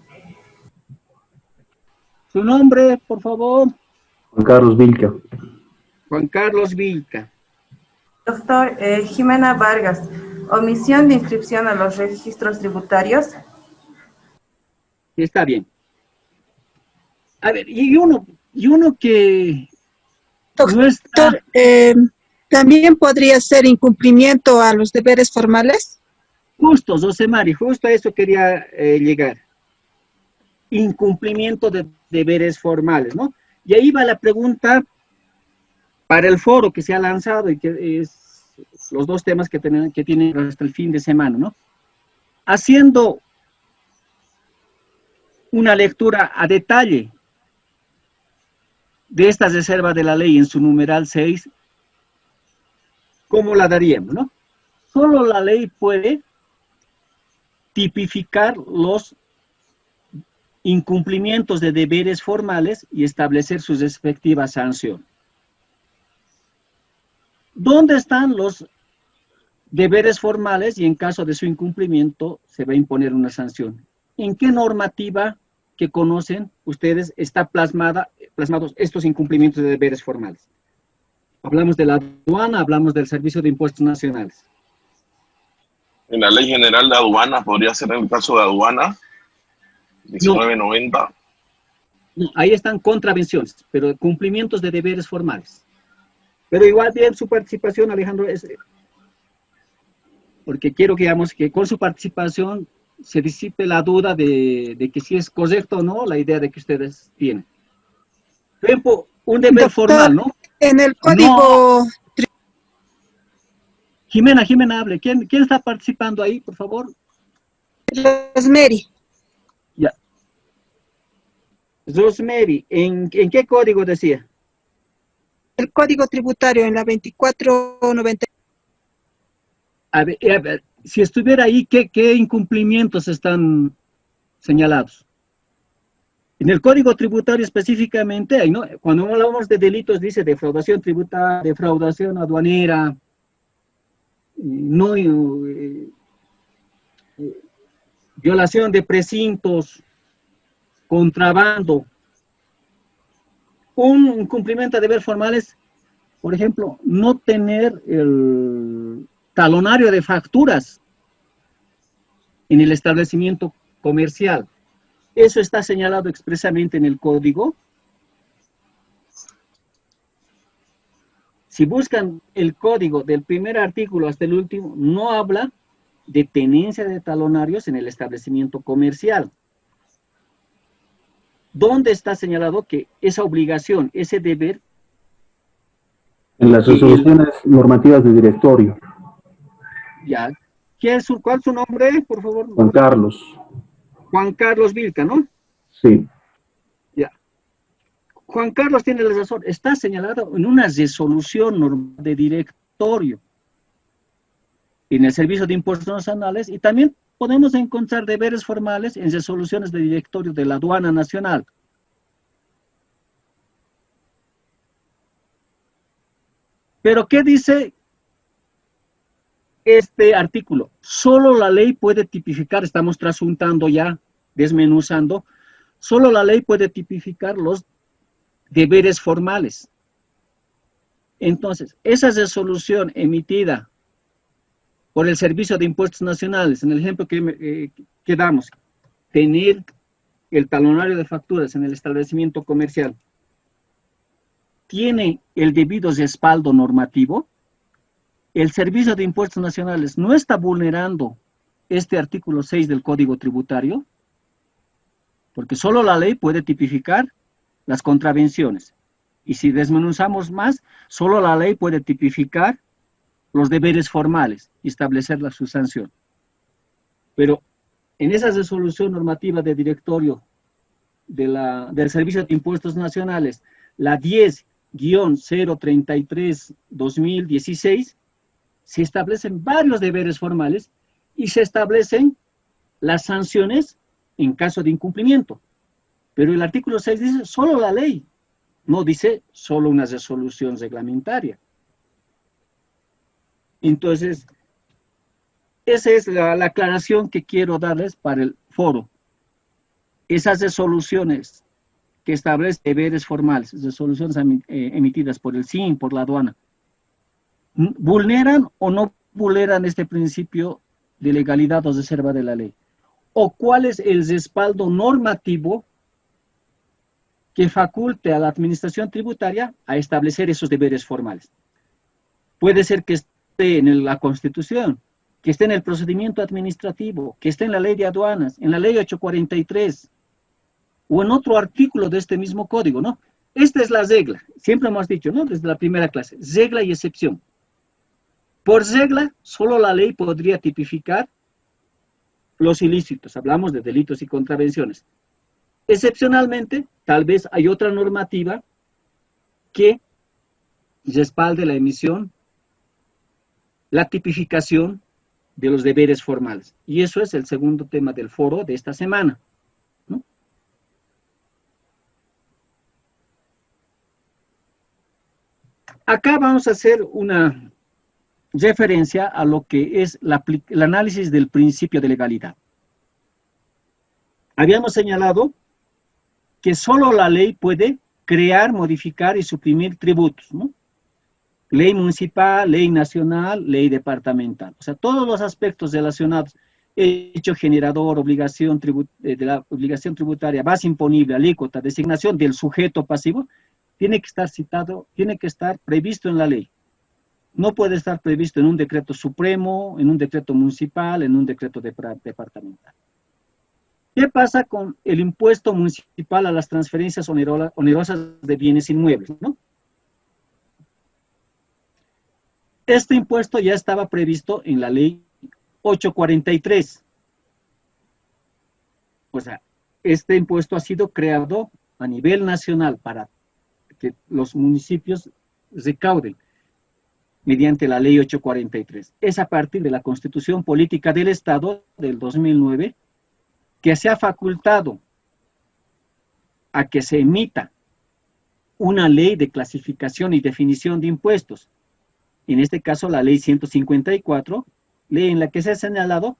Su nombre, por favor. Juan Carlos Vilca. Juan Carlos Vilca. Doctor, Jimena Vargas, omisión de inscripción a los registros tributarios. Está bien. A ver, y uno que no está... Doctor, ¿también podría ser incumplimiento a los deberes formales? Justo, Josemari, justo a eso quería llegar. Incumplimiento de deberes formales, ¿no? Y ahí va la pregunta para el foro que se ha lanzado y que es los dos temas que tienen hasta el fin de semana, ¿no? Haciendo una lectura a detalle de esta reserva de la ley en su numeral 6, ¿cómo la daríamos, no? Solo la ley puede tipificar los incumplimientos de deberes formales y establecer sus respectivas sanciones. ¿Dónde están los deberes formales y en caso de su incumplimiento se va a imponer una sanción? ¿En qué normativa que conocen ustedes está plasmados estos incumplimientos de deberes formales? Hablamos de la aduana, hablamos del Servicio de Impuestos Nacionales. En la Ley General de Aduanas, podría ser en el caso de aduana, 1990. No, ahí están contravenciones, pero cumplimientos de deberes formales. Pero igual bien su participación, Alejandro, porque quiero que, digamos, que con su participación se disipe la duda de que si es correcto o no la idea de que ustedes tienen. Por ejemplo, un deber formal, ¿no? En el código... Jimena, hable. ¿Quién está participando ahí, por favor? Rosemary. Ya. Rosemary, ¿en qué código decía? El código tributario en la 2490. A ver, si estuviera ahí, ¿qué incumplimientos están señalados? En el Código Tributario específicamente, ahí, ¿no? Cuando hablamos de delitos, dice defraudación tributaria, defraudación violación de precintos, contrabando. Un incumplimiento de deberes formales, por ejemplo, no tener el talonario de facturas en el establecimiento comercial. Eso está señalado expresamente en el código. Si buscan el código del primer artículo hasta el último, no habla de tenencia de talonarios en el establecimiento comercial. ¿Dónde está señalado que esa obligación, ese deber? En las resoluciones normativas de directorio. Ya. ¿Cuál es su nombre, por favor? Juan Carlos. Juan Carlos Vilca, ¿no? Sí. Ya. Juan Carlos tiene la razón. Está señalado en una resolución de directorio en el Servicio de Impuestos Nacionales, y también podemos encontrar deberes formales en resoluciones de directorio de la Aduana Nacional. Pero, ¿qué dice este artículo? Solo la ley puede tipificar, estamos trasuntando ya, desmenuzando, solo la ley puede tipificar los deberes formales. Entonces, esa resolución emitida por el Servicio de Impuestos Nacionales, en el ejemplo que damos, tener el talonario de facturas en el establecimiento comercial, ¿tiene el debido respaldo normativo? El Servicio de Impuestos Nacionales no está vulnerando este artículo 6 del Código Tributario, porque solo la ley puede tipificar las contravenciones. Y si desmenuzamos más, solo la ley puede tipificar los deberes formales y establecer su sanción. Pero en esa resolución normativa de directorio del Servicio de Impuestos Nacionales, la 10-033-2016, se establecen varios deberes formales y se establecen las sanciones en caso de incumplimiento. Pero el artículo 6 dice solo la ley, no dice solo una resolución reglamentaria. Entonces, esa es la aclaración que quiero darles para el foro. Esas resoluciones que establecen deberes formales, resoluciones emitidas por el SIN, por la aduana, ¿vulneran o no vulneran este principio de legalidad o reserva de la ley? ¿O cuál es el respaldo normativo que faculte a la administración tributaria a establecer esos deberes formales? Puede ser que esté en la Constitución, que esté en el procedimiento administrativo, que esté en la ley de aduanas, en la ley 843, o en otro artículo de este mismo código, ¿no? Esta es la regla, siempre hemos dicho, ¿no? Desde la primera clase, regla y excepción. Por regla, solo la ley podría tipificar los ilícitos, hablamos de delitos y contravenciones. Excepcionalmente, tal vez hay otra normativa que respalde la emisión, la tipificación de los deberes formales. Y eso es el segundo tema del foro de esta semana, ¿no? Acá vamos a hacer una referencia a lo que es el análisis del principio de legalidad. Habíamos señalado que solo la ley puede crear, modificar y suprimir tributos, ¿no? Ley municipal, ley nacional, ley departamental. O sea, todos los aspectos relacionados, hecho generador, obligación de la obligación tributaria, base imponible, alícuota, designación del sujeto pasivo, tiene que estar citado, tiene que estar previsto en la ley. No puede estar previsto en un decreto supremo, en un decreto municipal, en un decreto departamental. ¿Qué pasa con el impuesto municipal a las transferencias onerosas de bienes inmuebles, ¿no? Este impuesto ya estaba previsto en la ley 843. O sea, este impuesto ha sido creado a nivel nacional para que los municipios recauden mediante la ley 843. Es a partir de la Constitución Política del Estado del 2009 que se ha facultado a que se emita una ley de clasificación y definición de impuestos. En este caso, la ley 154, ley en la que se ha señalado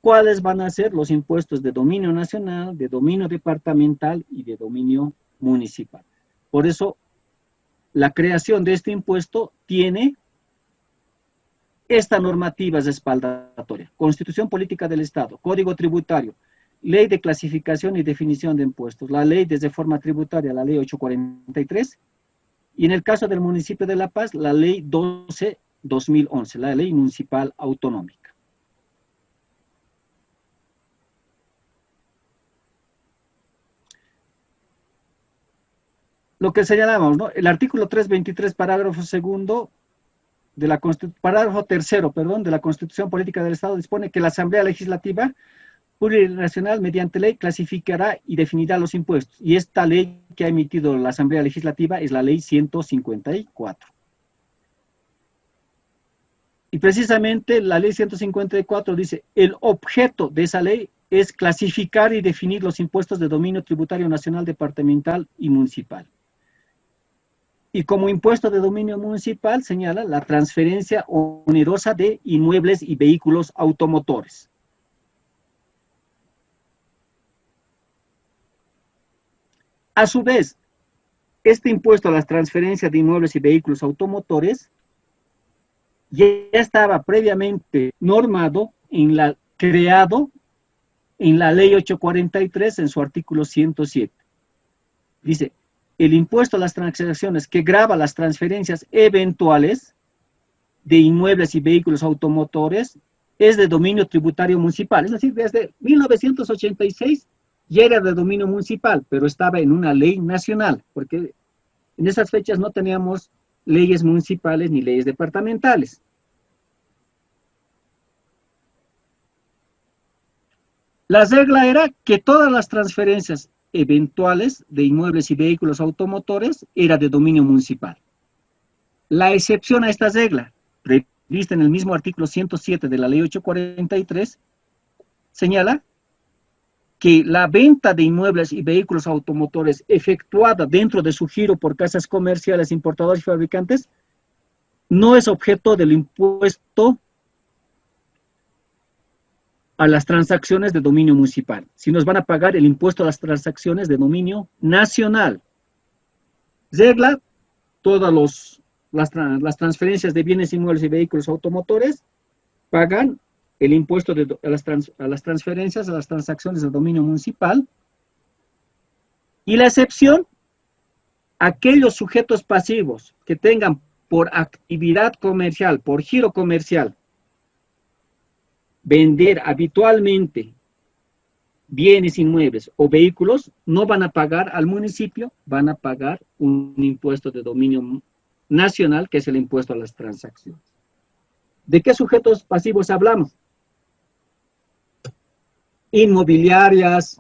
cuáles van a ser los impuestos de dominio nacional, de dominio departamental y de dominio municipal. Por eso, la creación de este impuesto tiene esta normativa respaldatoria: Constitución Política del Estado, Código Tributario, Ley de Clasificación y Definición de Impuestos, la Ley de Reforma Tributaria, la Ley 843, y en el caso del municipio de La Paz, la Ley 12-2011, la Ley Municipal Autonómica. Lo que señalamos, ¿no? El artículo 323, parágrafo segundo, parágrafo tercero, perdón, de la Constitución Política del Estado dispone que la Asamblea Legislativa Plurinacional, mediante ley, clasificará y definirá los impuestos. Y esta ley que ha emitido la Asamblea Legislativa es la Ley 154. Y precisamente la Ley 154 dice: el objeto de esa ley es clasificar y definir los impuestos de dominio tributario nacional, departamental y municipal. Y como impuesto de dominio municipal señala la transferencia onerosa de inmuebles y vehículos automotores. A su vez, este impuesto a las transferencias de inmuebles y vehículos automotores ya estaba previamente normado, creado en la Ley 843 en su artículo 107. Dice: el impuesto a las transacciones que grava las transferencias eventuales de inmuebles y vehículos automotores es de dominio tributario municipal. Es decir, desde 1986 ya era de dominio municipal, pero estaba en una ley nacional, porque en esas fechas no teníamos leyes municipales ni leyes departamentales. La regla era que todas las transferencias eventuales de inmuebles y vehículos automotores era de dominio municipal. La excepción a esta regla, prevista en el mismo artículo 107 de la Ley 843, señala que la venta de inmuebles y vehículos automotores efectuada dentro de su giro por casas comerciales, importadores y fabricantes no es objeto del impuesto a las transacciones de dominio municipal, si nos van a pagar el impuesto a las transacciones de dominio nacional. Regla: todas las transferencias de bienes inmuebles y vehículos automotores pagan el impuesto a las transferencias, a las transacciones de dominio municipal. Y la excepción: aquellos sujetos pasivos que tengan por actividad comercial, por giro comercial, vender habitualmente bienes inmuebles o vehículos, no van a pagar al municipio, van a pagar un impuesto de dominio nacional, que es el impuesto a las transacciones. ¿De qué sujetos pasivos hablamos? Inmobiliarias,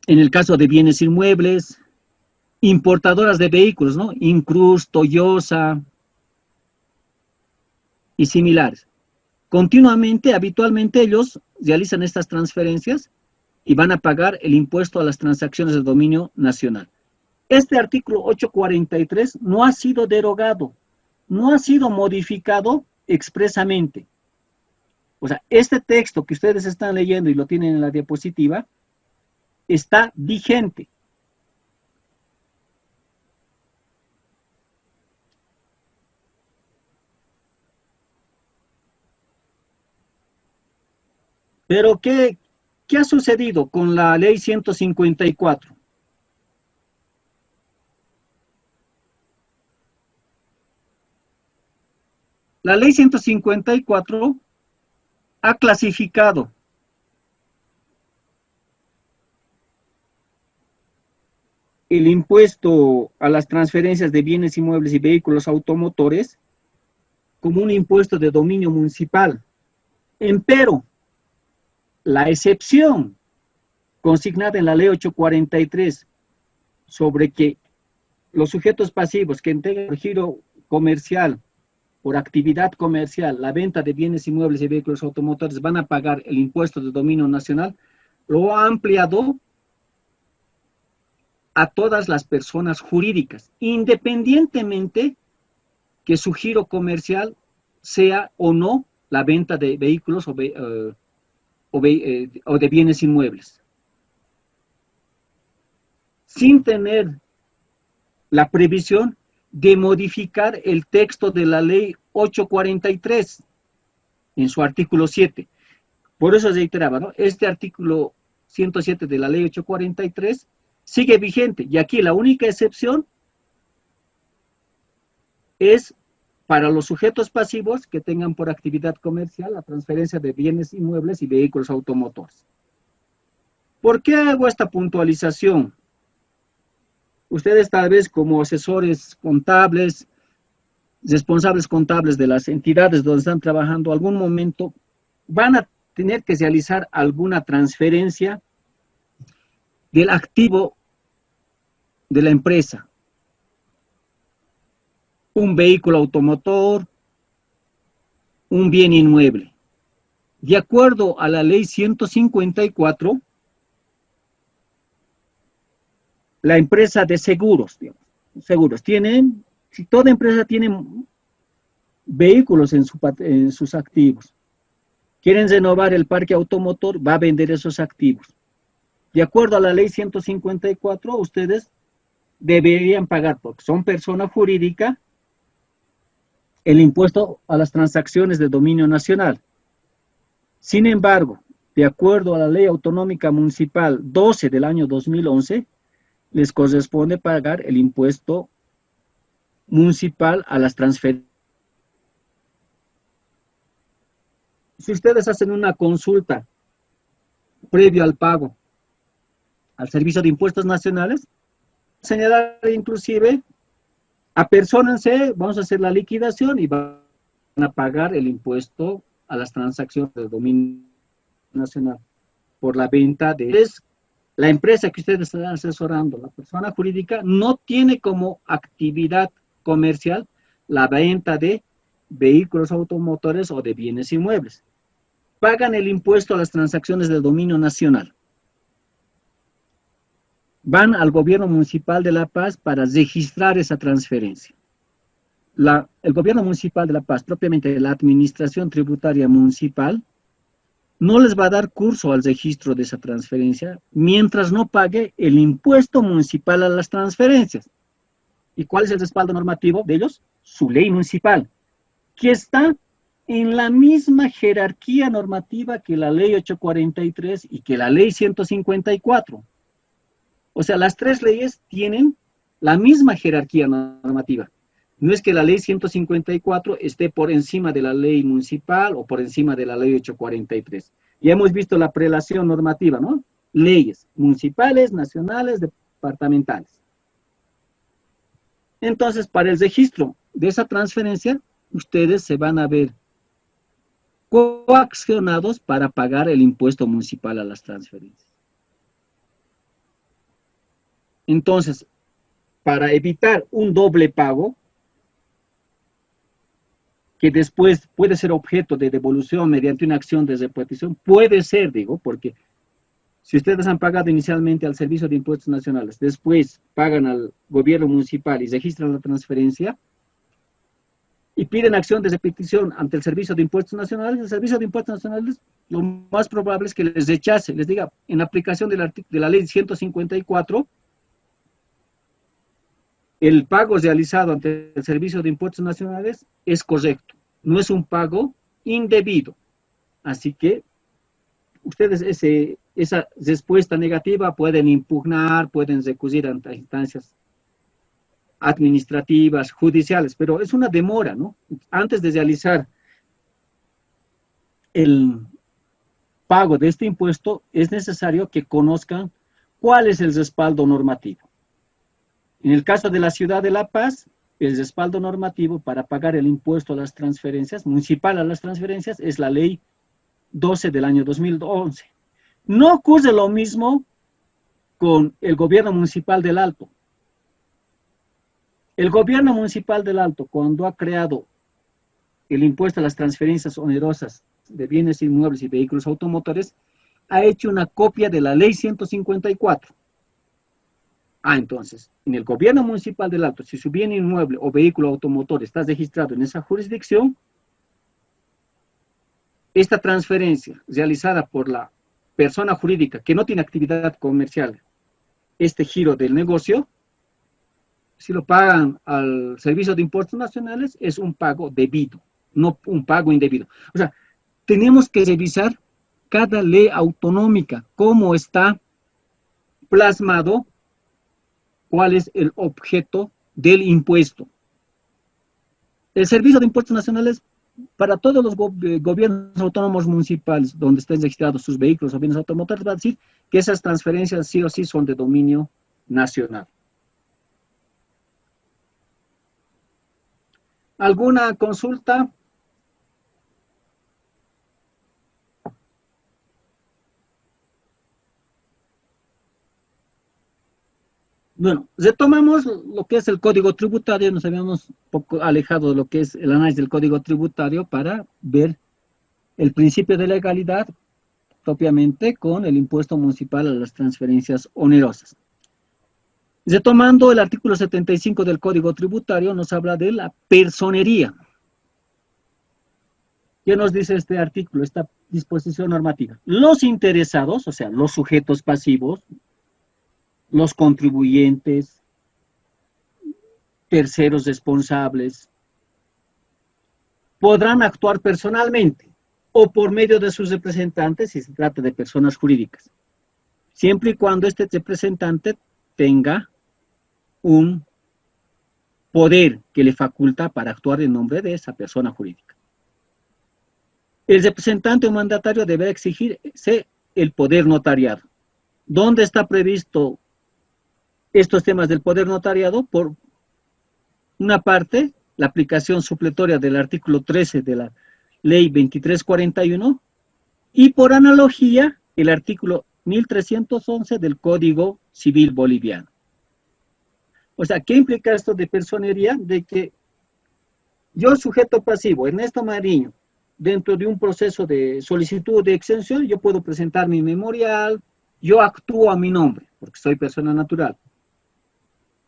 en el caso de bienes inmuebles, importadoras de vehículos, ¿no? Incruz, Toyosa y similares. Continuamente, habitualmente ellos realizan estas transferencias y van a pagar el impuesto a las transacciones de dominio nacional. Este artículo 843 no ha sido derogado, no ha sido modificado expresamente. O sea, este texto que ustedes están leyendo y lo tienen en la diapositiva está vigente. Pero, ¿qué ha sucedido con la Ley 154? La Ley 154 ha clasificado el impuesto a las transferencias de bienes inmuebles y vehículos automotores como un impuesto de dominio municipal. Empero, la excepción consignada en la Ley 843 sobre que los sujetos pasivos que integran el giro comercial por actividad comercial, la venta de bienes inmuebles y vehículos automotores van a pagar el impuesto de dominio nacional, lo ha ampliado a todas las personas jurídicas, independientemente que su giro comercial sea o no la venta de vehículos o de bienes inmuebles, sin tener la previsión de modificar el texto de la ley 843 en su artículo 7. Por eso reiteraba, ¿no? Este artículo 107 de la ley 843 sigue vigente, y aquí la única excepción es para los sujetos pasivos que tengan por actividad comercial la transferencia de bienes inmuebles y vehículos automotores. ¿Por qué hago esta puntualización? Ustedes tal vez como asesores contables, responsables contables de las entidades donde están trabajando, algún momento van a tener que realizar alguna transferencia del activo de la empresa. Un vehículo automotor, un bien inmueble. De acuerdo a la ley 154, la empresa de seguros, digamos, si toda empresa tiene vehículos en sus activos, quieren renovar el parque automotor, va a vender esos activos. De acuerdo a la ley 154, ustedes deberían pagar, porque son persona jurídica, el impuesto a las transacciones de dominio nacional. Sin embargo, de acuerdo a la ley autonómica municipal 12 del año 2011, les corresponde pagar el impuesto municipal a las transferencias. Si ustedes hacen una consulta previo al pago al Servicio de Impuestos Nacionales, señalar inclusive, apersónense, vamos a hacer la liquidación y van a pagar el impuesto a las transacciones de dominio nacional por la venta de... La empresa que ustedes están asesorando, la persona jurídica, no tiene como actividad comercial la venta de vehículos automotores o de bienes inmuebles. Pagan el impuesto a las transacciones de dominio nacional. Van al gobierno municipal de La Paz para registrar esa transferencia. El gobierno municipal de La Paz, propiamente la administración tributaria municipal, no les va a dar curso al registro de esa transferencia mientras no pague el impuesto municipal a las transferencias. ¿Y cuál es el respaldo normativo de ellos? Su ley municipal, que está en la misma jerarquía normativa que la ley 843 y que la ley 154. O sea, las tres leyes tienen la misma jerarquía normativa. No es que la ley 154 esté por encima de la ley municipal o por encima de la ley 843. Ya hemos visto la prelación normativa, ¿no? Leyes municipales, nacionales, departamentales. Entonces, para el registro de esa transferencia, ustedes se van a ver coaccionados para pagar el impuesto municipal a las transferencias. Entonces, para evitar un doble pago, que después puede ser objeto de devolución mediante una acción de repartición, puede ser, digo, porque si ustedes han pagado inicialmente al Servicio de Impuestos Nacionales, después pagan al gobierno municipal y registran la transferencia, y piden acción de repetición ante el Servicio de Impuestos Nacionales, el Servicio de Impuestos Nacionales, lo más probable es que les rechace, les diga, en aplicación de la ley 154, el pago realizado ante el Servicio de Impuestos Nacionales es correcto, no es un pago indebido. Así que ustedes esa respuesta negativa pueden impugnar, pueden recurrir ante instancias administrativas, judiciales, pero es una demora, ¿no? Antes de realizar el pago de este impuesto, es necesario que conozcan cuál es el respaldo normativo. En el caso de la ciudad de La Paz, el respaldo normativo para pagar el impuesto a las transferencias, municipal a las transferencias, es la ley 12 del año 2011. No ocurre lo mismo con el gobierno municipal del Alto. El gobierno municipal del Alto, cuando ha creado el impuesto a las transferencias onerosas de bienes inmuebles y vehículos automotores, ha hecho una copia de la ley 154. Entonces, en el gobierno municipal del Alto, si su bien inmueble o vehículo automotor está registrado en esa jurisdicción, esta transferencia realizada por la persona jurídica que no tiene actividad comercial, este giro del negocio, si lo pagan al Servicio de Impuestos Nacionales, es un pago debido, no un pago indebido. O sea, tenemos que revisar cada ley autonómica, cómo está plasmado, cuál es el objeto del impuesto. El Servicio de Impuestos Nacionales, para todos los gobiernos autónomos municipales donde estén registrados sus vehículos o bienes automotores, va a decir que esas transferencias sí o sí son de dominio nacional. ¿Alguna consulta? Bueno, retomamos lo que es el Código Tributario, nos habíamos un poco alejado de lo que es el análisis del Código Tributario para ver el principio de legalidad propiamente con el impuesto municipal a las transferencias onerosas. Retomando el artículo 75 del Código Tributario, nos habla de la personería. ¿Qué nos dice este artículo, esta disposición normativa? Los interesados, o sea, los sujetos pasivos, los contribuyentes, terceros responsables, podrán actuar personalmente o por medio de sus representantes si se trata de personas jurídicas, siempre y cuando este representante tenga un poder que le faculta para actuar en nombre de esa persona jurídica. El representante o mandatario deberá exigirse el poder notariado. ¿Dónde está previsto estos temas del poder notariado? Por una parte, la aplicación supletoria del artículo 13 de la Ley 2341 y por analogía el artículo 1311 del Código Civil Boliviano. O sea, ¿qué implica esto de personería? De que yo, sujeto pasivo, Ernesto Mariño, dentro de un proceso de solicitud de exención, yo puedo presentar mi memorial, yo actúo a mi nombre, porque soy persona natural.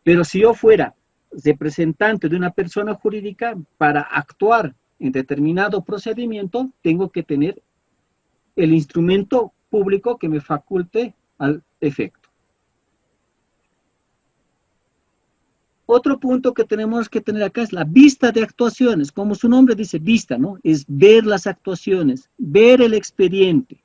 Pero si yo fuera representante de una persona jurídica, para actuar en determinado procedimiento, tengo que tener el instrumento público que me faculte al efecto. Otro punto que tenemos que tener acá es la vista de actuaciones. Como su nombre dice, vista, ¿no? Es ver las actuaciones, ver el expediente.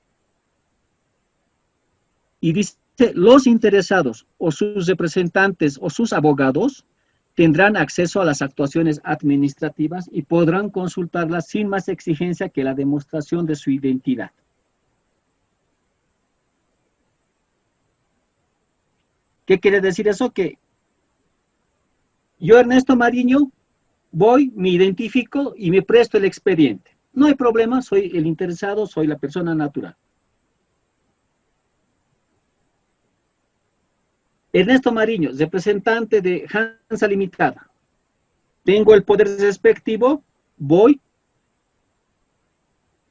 Y dice, los interesados o sus representantes o sus abogados tendrán acceso a las actuaciones administrativas y podrán consultarlas sin más exigencia que la demostración de su identidad. ¿Qué quiere decir eso? Que yo, Ernesto Mariño, voy, me identifico y me presto el expediente. No hay problema, soy el interesado, soy la persona natural. Ernesto Mariño, representante de Hansa Limitada. Tengo el poder respectivo, voy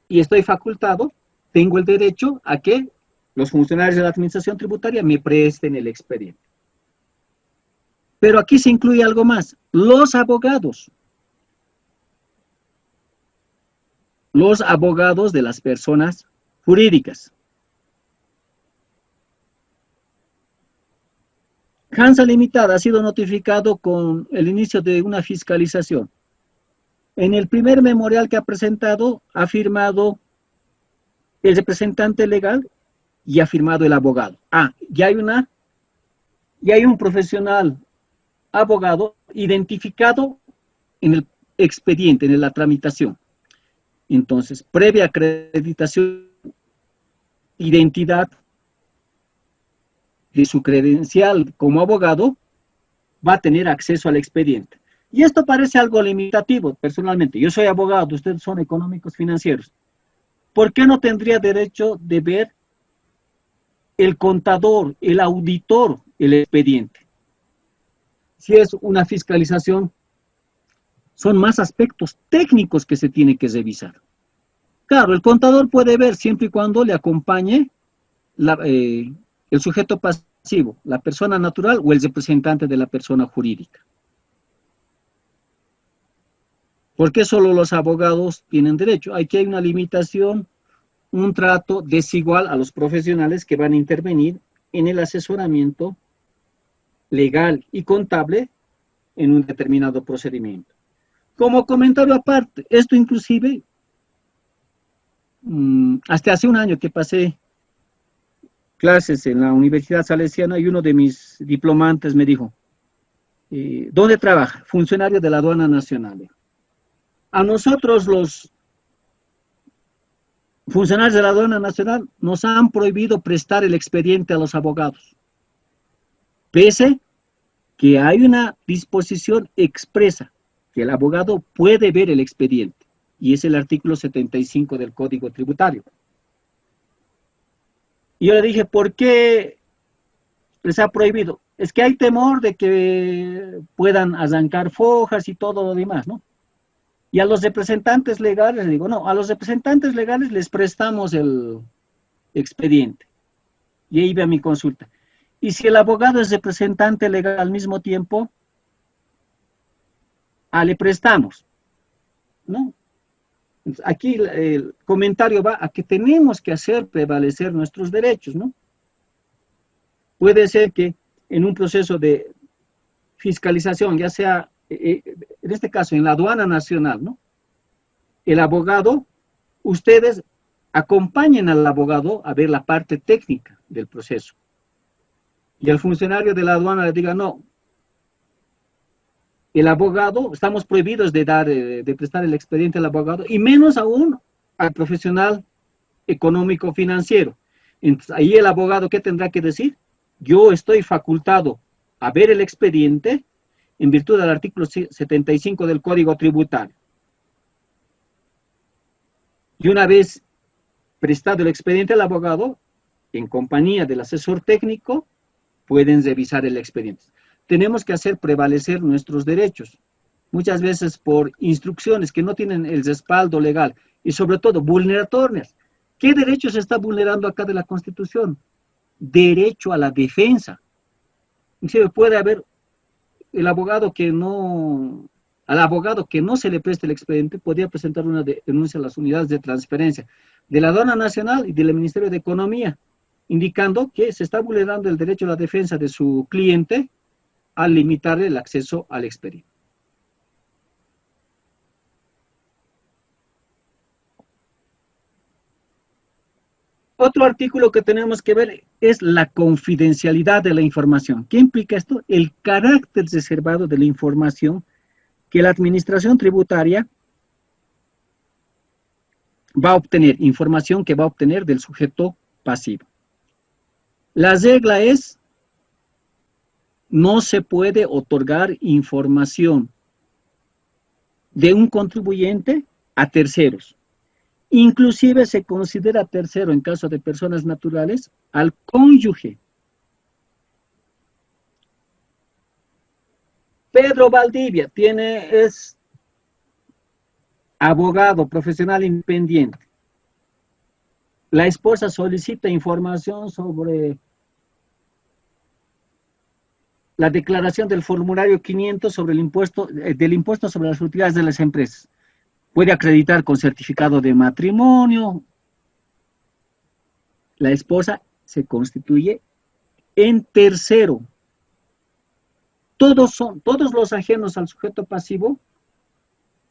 y estoy facultado, tengo el derecho a que los funcionarios de la administración tributaria me presten el expediente. Pero aquí se incluye algo más, los abogados. Los abogados de las personas jurídicas. Hansa Limitada ha sido notificado con el inicio de una fiscalización. En el primer memorial que ha presentado, ha firmado el representante legal y ha firmado el abogado. Ya hay un profesional abogado identificado en el expediente, en la tramitación. Entonces, previa acreditación, identidad de su credencial como abogado, va a tener acceso al expediente. Y esto parece algo limitativo, personalmente. Yo soy abogado, ustedes son económicos financieros. ¿Por qué no tendría derecho de ver el contador, el auditor, el expediente? Si es una fiscalización, son más aspectos técnicos que se tiene que revisar. Claro, el contador puede ver siempre y cuando le acompañe el sujeto pasivo, la persona natural o el representante de la persona jurídica. ¿Por qué solo los abogados tienen derecho? Aquí hay una limitación, un trato desigual a los profesionales que van a intervenir en el asesoramiento legal y contable en un determinado procedimiento. Como comentario aparte, esto inclusive, hasta hace un año que pasé clases en la Universidad Salesiana y uno de mis diplomantes me dijo, ¿dónde trabaja? Funcionario de la Aduana Nacional. A nosotros los funcionarios de la Aduana Nacional nos han prohibido prestar el expediente a los abogados, pese que hay una disposición expresa que el abogado puede ver el expediente, y es el artículo 75 del Código Tributario. Y yo le dije, ¿por qué les ha prohibido? Es que hay temor de que puedan arrancar fojas y todo lo demás, ¿no? Y a los representantes legales, les digo, no, a los representantes legales les prestamos el expediente. Y ahí va mi consulta. Y si el abogado es representante legal al mismo tiempo, le prestamos, ¿no? Aquí el comentario va a que tenemos que hacer prevalecer nuestros derechos, ¿no? Puede ser que en un proceso de fiscalización, ya sea, en este caso, en la Aduana Nacional, ¿no? El abogado, ustedes acompañen al abogado a ver la parte técnica del proceso. Y el funcionario de la aduana le diga, no, el abogado, estamos prohibidos de prestar el expediente al abogado, y menos aún al profesional económico financiero. Entonces, ahí el abogado, ¿qué tendrá que decir? Yo estoy facultado a ver el expediente en virtud del artículo 75 del Código Tributario. Y una vez prestado el expediente al abogado, en compañía del asesor técnico, pueden revisar el expediente. Tenemos que hacer prevalecer nuestros derechos, muchas veces por instrucciones que no tienen el respaldo legal y sobre todo vulneratorias. ¿Qué derecho se está vulnerando acá de la Constitución? Derecho a la defensa. Inclusive puede haber al abogado que no se le preste el expediente, podría presentar una denuncia a las unidades de transferencia de la Aduana Nacional y del Ministerio de Economía, indicando que se está vulnerando el derecho a la defensa de su cliente al limitarle el acceso al expediente. Otro artículo que tenemos que ver es la confidencialidad de la información. ¿Qué implica esto? El carácter reservado de la información que la administración tributaria va a obtener, información que va a obtener del sujeto pasivo. La regla es, no se puede otorgar información de un contribuyente a terceros. Inclusive se considera tercero, en caso de personas naturales, al cónyuge. Pedro Valdivia es abogado profesional independiente. La esposa solicita información sobre la declaración del formulario 500 sobre el impuesto, del impuesto sobre las utilidades de las empresas. Puede acreditar con certificado de matrimonio. La esposa se constituye en tercero. Todos los ajenos al sujeto pasivo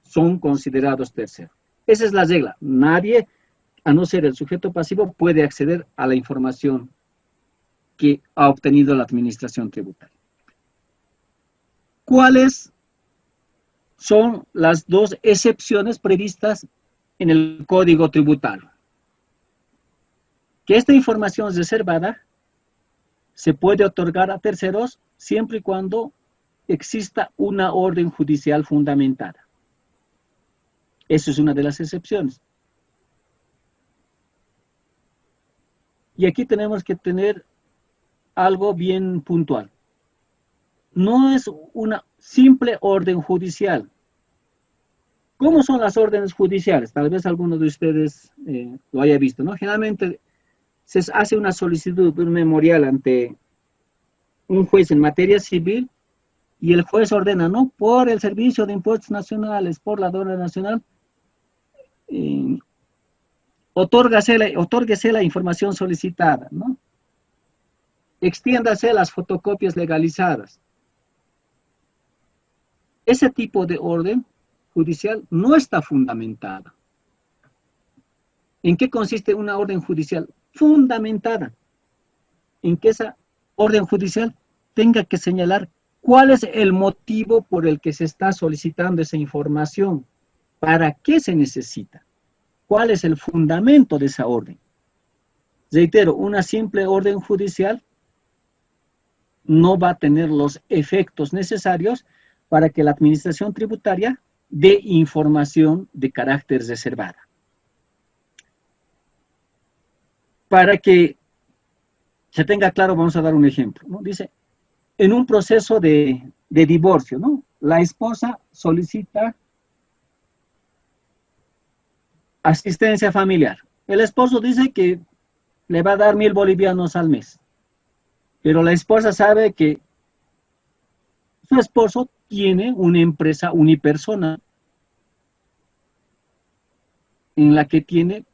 son considerados terceros. Esa es la regla. Nadie, a no ser el sujeto pasivo, puede acceder a la información que ha obtenido la administración tributaria. ¿Cuáles son las dos excepciones previstas en el Código Tributario? Que esta información reservada se puede otorgar a terceros siempre y cuando exista una orden judicial fundamentada. Esa es una de las excepciones. Y aquí tenemos que tener algo bien puntual. No es una simple orden judicial. ¿Cómo son las órdenes judiciales? Tal vez alguno de ustedes lo haya visto, ¿no? Generalmente se hace una solicitud de un memorial ante un juez en materia civil y el juez ordena, ¿no? Por el Servicio de Impuestos Nacionales, por la aduana nacional, otórguese la información solicitada, ¿no? Extiéndase las fotocopias legalizadas. Ese tipo de orden judicial no está fundamentada. ¿En qué consiste una orden judicial? Fundamentada en que esa orden judicial tenga que señalar cuál es el motivo por el que se está solicitando esa información, para qué se necesita, cuál es el fundamento de esa orden. Reitero, una simple orden judicial no va a tener los efectos necesarios para que la administración tributaria dé información de carácter reservada. Para que se tenga claro, vamos a dar un ejemplo, ¿no? Dice, en un proceso de divorcio, ¿no? La esposa solicita asistencia familiar. El esposo dice que le va a dar 1.000 bolivianos al mes, pero la esposa sabe que su esposo tiene una empresa unipersonal en la que tiene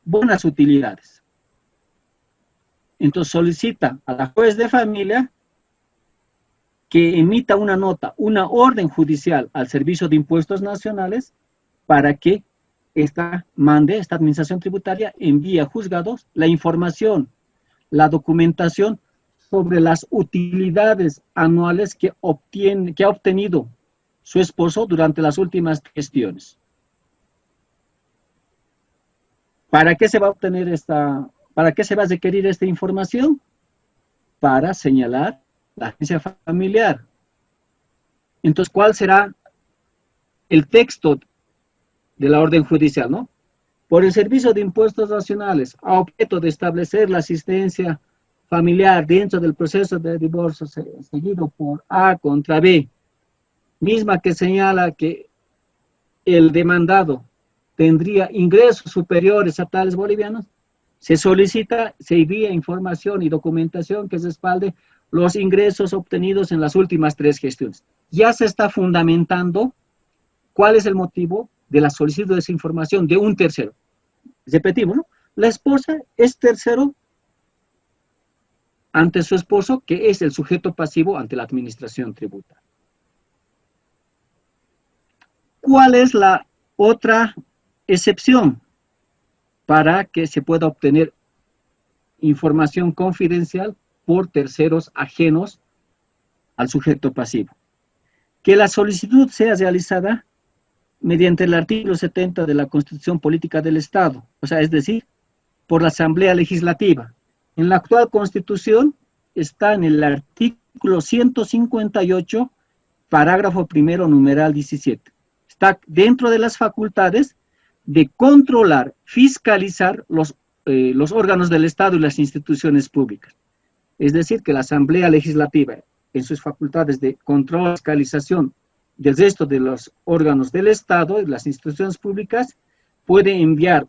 buenas utilidades. Entonces solicita a la juez de familia que emita una nota, una orden judicial al Servicio de Impuestos Nacionales para que esta administración tributaria envíe a juzgados la información, la documentación sobre las utilidades anuales que ha obtenido su esposo durante las últimas gestiones. ¿Para qué se va a obtener para qué se va a requerir esta información? Para señalar la agencia familiar. Entonces, ¿cuál será el texto de la orden judicial, no? Por el Servicio de Impuestos Nacionales, a objeto de establecer la asistencia familiar dentro del proceso de divorcio seguido por A contra B, misma que señala que el demandado tendría ingresos superiores a tales bolivianos, se solicita, se envía información y documentación que respalde los ingresos obtenidos en las últimas 3 gestiones. Ya se está fundamentando cuál es el motivo de la solicitud de esa información de un tercero. Repetimos, ¿no? La esposa es tercero ante su esposo, que es el sujeto pasivo ante la administración tributaria. ¿Cuál es la otra excepción para que se pueda obtener información confidencial por terceros ajenos al sujeto pasivo? Que la solicitud sea realizada mediante el artículo 70 de la Constitución Política del Estado, o sea, es decir, por la Asamblea Legislativa. En la actual Constitución está en el artículo 158, parágrafo primero, numeral 17. Está dentro de las facultades de controlar, fiscalizar los órganos del Estado y las instituciones públicas. Es decir, que la Asamblea Legislativa, en sus facultades de control, fiscalización del resto de los órganos del Estado y las instituciones públicas, puede enviar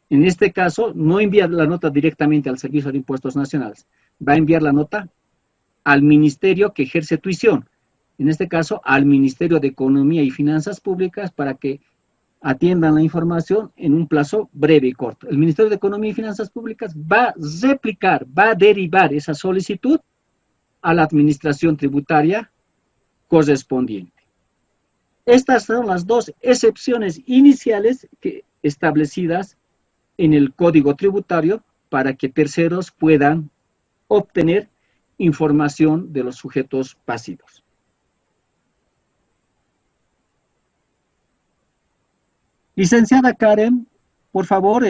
en este caso, no envía la nota directamente al Servicio de Impuestos Nacionales, va a enviar la nota al ministerio que ejerce tuición, en este caso al Ministerio de Economía y Finanzas Públicas, para que atiendan la información en un plazo breve y corto. El Ministerio de Economía y Finanzas Públicas va a replicar, va a derivar esa solicitud a la administración tributaria correspondiente. Estas son las 2 excepciones iniciales establecidas en el Código Tributario para que terceros puedan obtener información de los sujetos pasivos. Licenciada Karen, por favor,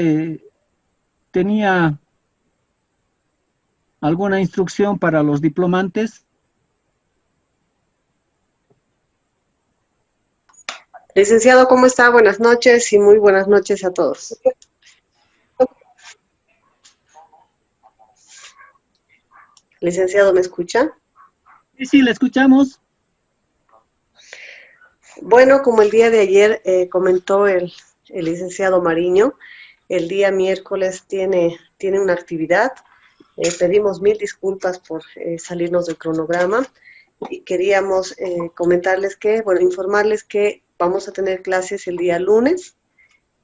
¿tenía alguna instrucción para los diplomantes? Licenciado, ¿cómo está? Buenas noches y muy buenas noches a todos. Licenciado, ¿me escucha? Sí, le escuchamos. Bueno, como el día de ayer comentó el licenciado Mariño, el día miércoles tiene una actividad Pedimos 1000 disculpas por salirnos del cronograma y queríamos comentarles que, bueno, informarles que vamos a tener clases el día lunes,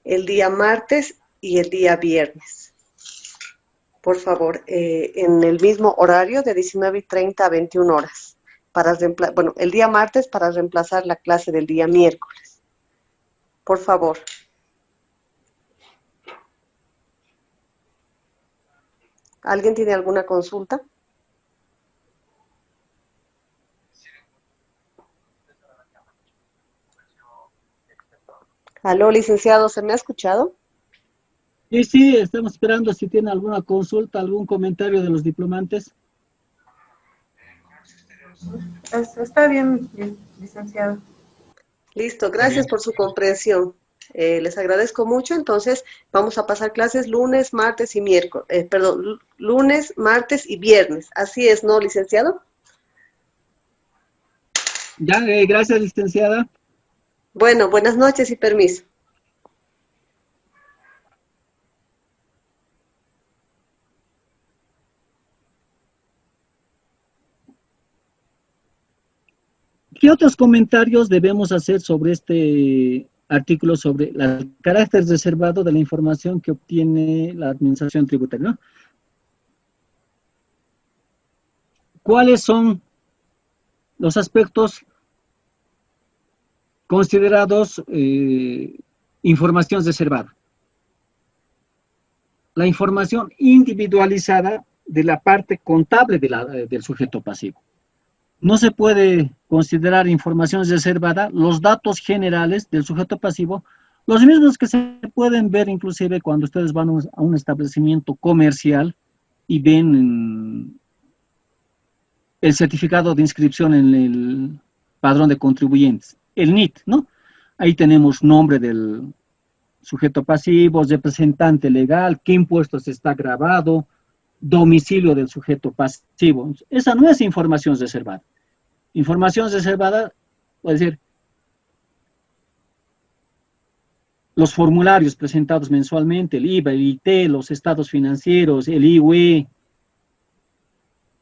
el día martes y el día viernes. Por favor, en el mismo horario de 19:30 a 21 horas. Bueno, el día martes para reemplazar la clase del día miércoles. Por favor. ¿Alguien tiene alguna consulta? Aló, licenciado, ¿se me ha escuchado? Sí, sí, estamos esperando si tiene alguna consulta, algún comentario de los diplomantes. Está bien, licenciado. Listo, gracias por su comprensión. Les agradezco mucho. Entonces, vamos a pasar clases lunes, martes y miércoles. Lunes, martes y viernes. Así es, ¿no, licenciado? Ya, gracias, licenciada. Bueno, buenas noches y permiso. ¿Qué otros comentarios debemos hacer sobre este artículo sobre el carácter reservado de la información que obtiene la administración tributaria, ¿no? ¿Cuáles son los aspectos considerados información reservada? La información individualizada de la parte contable del sujeto pasivo. No se puede considerar información reservada los datos generales del sujeto pasivo, los mismos que se pueden ver inclusive cuando ustedes van a un establecimiento comercial y ven el certificado de inscripción en el padrón de contribuyentes, el NIT, ¿no? Ahí tenemos nombre del sujeto pasivo, representante legal, qué impuestos está grabado, domicilio del sujeto pasivo. Esa no es información reservada. Información reservada, puede decir, los formularios presentados mensualmente, el IVA, el IT, los estados financieros, el IUE,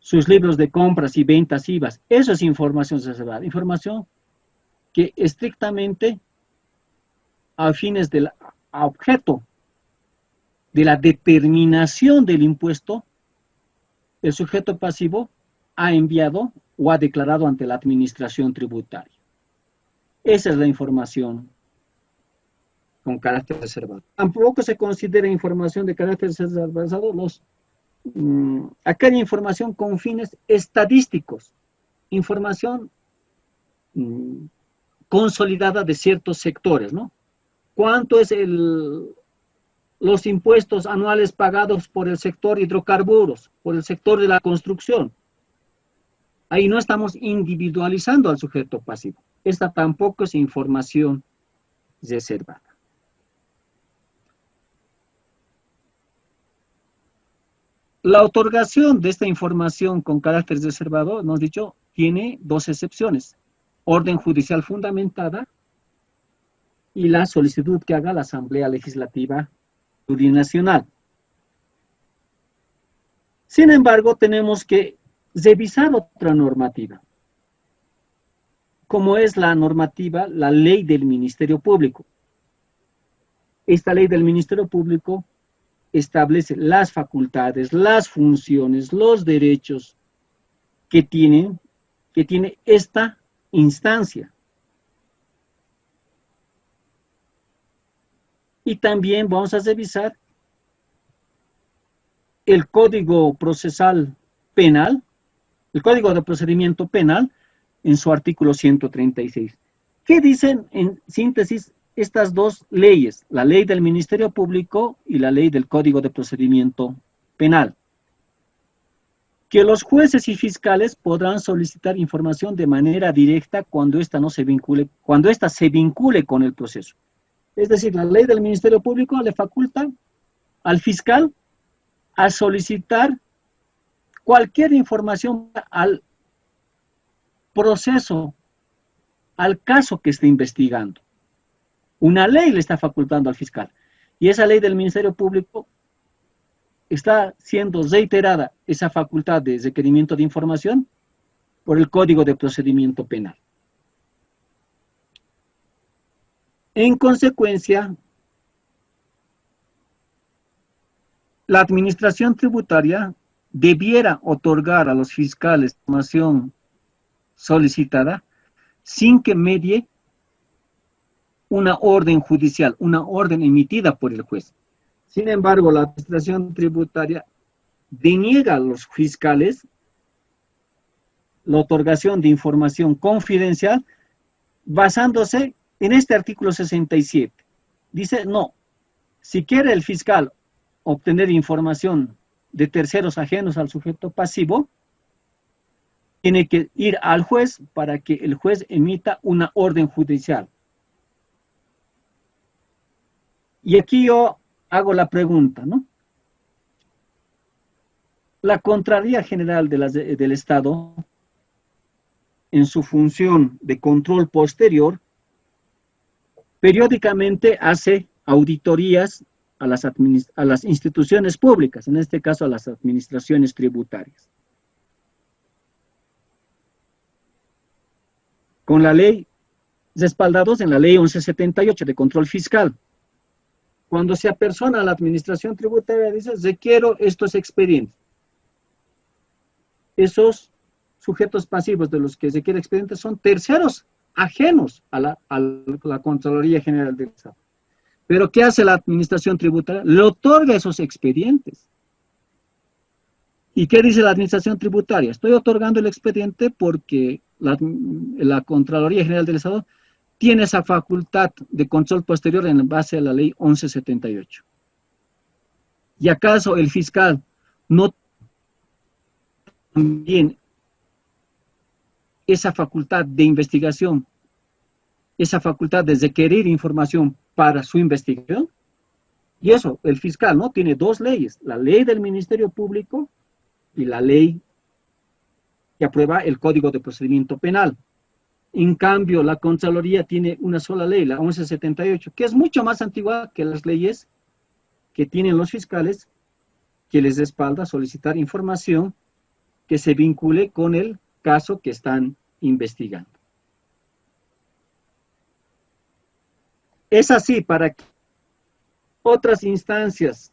sus libros de compras y ventas IVAs. Eso es información reservada. Información que estrictamente a fines del objeto de la determinación del impuesto, el sujeto pasivo ha enviado o ha declarado ante la administración tributaria. Esa es la información con carácter reservado. Tampoco se considera información de carácter reservado aquella información con fines estadísticos, información consolidada de ciertos sectores, ¿no? ¿Cuánto es los impuestos anuales pagados por el sector hidrocarburos, por el sector de la construcción? Ahí no estamos individualizando al sujeto pasivo. Esta tampoco es información reservada. La otorgación de esta información con carácter reservado, nos dicho, tiene dos excepciones: orden judicial fundamentada y la solicitud que haga la Asamblea Legislativa Plurinacional. Sin embargo, tenemos que revisar otra normativa, como es la normativa, la ley del Ministerio Público. Esta ley del Ministerio Público establece las facultades, las funciones, los derechos que tiene esta instancia. Y también vamos a revisar el Código Procesal Penal, el Código de Procedimiento Penal, en su artículo 136. ¿Qué dicen en síntesis estas dos leyes? La ley del Ministerio Público y la ley del Código de Procedimiento Penal. Que los jueces y fiscales podrán solicitar información de manera directa cuando ésta se vincule con el proceso. Es decir, la ley del Ministerio Público le faculta al fiscal a solicitar cualquier información al proceso, al caso que esté investigando. Una ley le está facultando al fiscal. Y esa ley del Ministerio Público está siendo reiterada esa facultad de requerimiento de información por el Código de Procedimiento Penal. En consecuencia, la administración tributaria debiera otorgar a los fiscales información solicitada sin que medie una orden judicial, una orden emitida por el juez. Sin embargo, la administración tributaria deniega a los fiscales la otorgación de información confidencial basándose en este artículo 67. Dice, no, si quiere el fiscal obtener información de terceros ajenos al sujeto pasivo, tiene que ir al juez para que el juez emita una orden judicial. Y aquí yo hago la pregunta, ¿no? La Contraloría General del Estado, en su función de control posterior, periódicamente hace auditorías a las instituciones públicas, en este caso a las administraciones tributarias. Con la ley, respaldados en la ley 1178 de control fiscal. Cuando se apersona a la administración tributaria, dice, requiero estos expedientes. Esos sujetos pasivos de los que se quiere expedientes son terceros ajenos a la Contraloría General del Estado. Pero ¿qué hace la administración tributaria? Le otorga esos expedientes. ¿Y qué dice la administración tributaria? Estoy otorgando el expediente porque la Contraloría General del Estado tiene esa facultad de control posterior en base a la ley 1178. ¿Y acaso el fiscal no también esa facultad de investigación, esa facultad de requerir información para su investigación? Y eso, el fiscal, ¿no? Tiene dos leyes, la ley del Ministerio Público y la ley que aprueba el Código de Procedimiento Penal. En cambio, la Contraloría tiene una sola ley, la 1178, que es mucho más antigua que las leyes que tienen los fiscales, que les respalda solicitar información que se vincule con el caso que están investigando. Es así para que otras instancias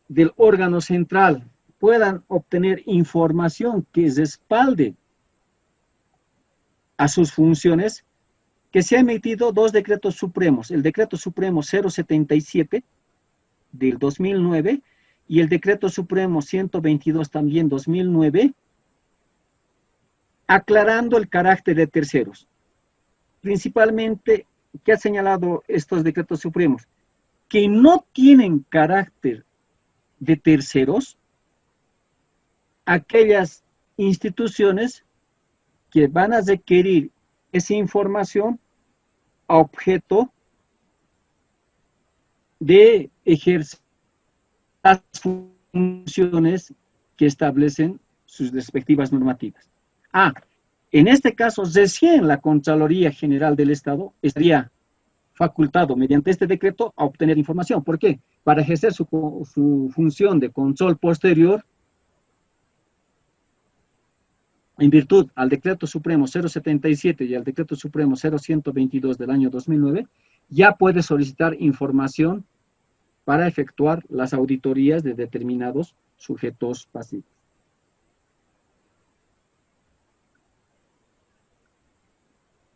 del órgano central puedan obtener información que respalde a sus funciones, que se han emitido dos decretos supremos, el decreto supremo 077 del 2009 y el decreto supremo 122 también 2009, aclarando el carácter de terceros. Principalmente, ¿qué ha señalado estos decretos supremos? Que no tienen carácter de terceros aquellas instituciones que van a requerir esa información a objeto de ejercer las funciones que establecen sus respectivas normativas. En este caso, recién la Contraloría General del Estado estaría facultado mediante este decreto a obtener información. ¿Por qué? Para ejercer su función de control posterior, en virtud al decreto supremo 077 y al decreto supremo 0122 del año 2009, ya puede solicitar información para efectuar las auditorías de determinados sujetos pasivos.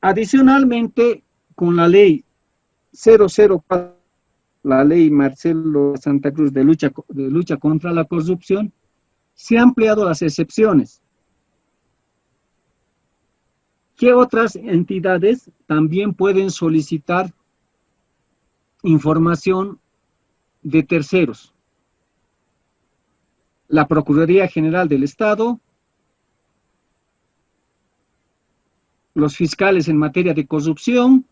Adicionalmente, con la ley 004, la ley Marcelo Santa Cruz de lucha contra la corrupción, se han ampliado las excepciones. ¿Qué otras entidades también pueden solicitar información de terceros? La Procuraduría General del Estado, los fiscales en materia de corrupción,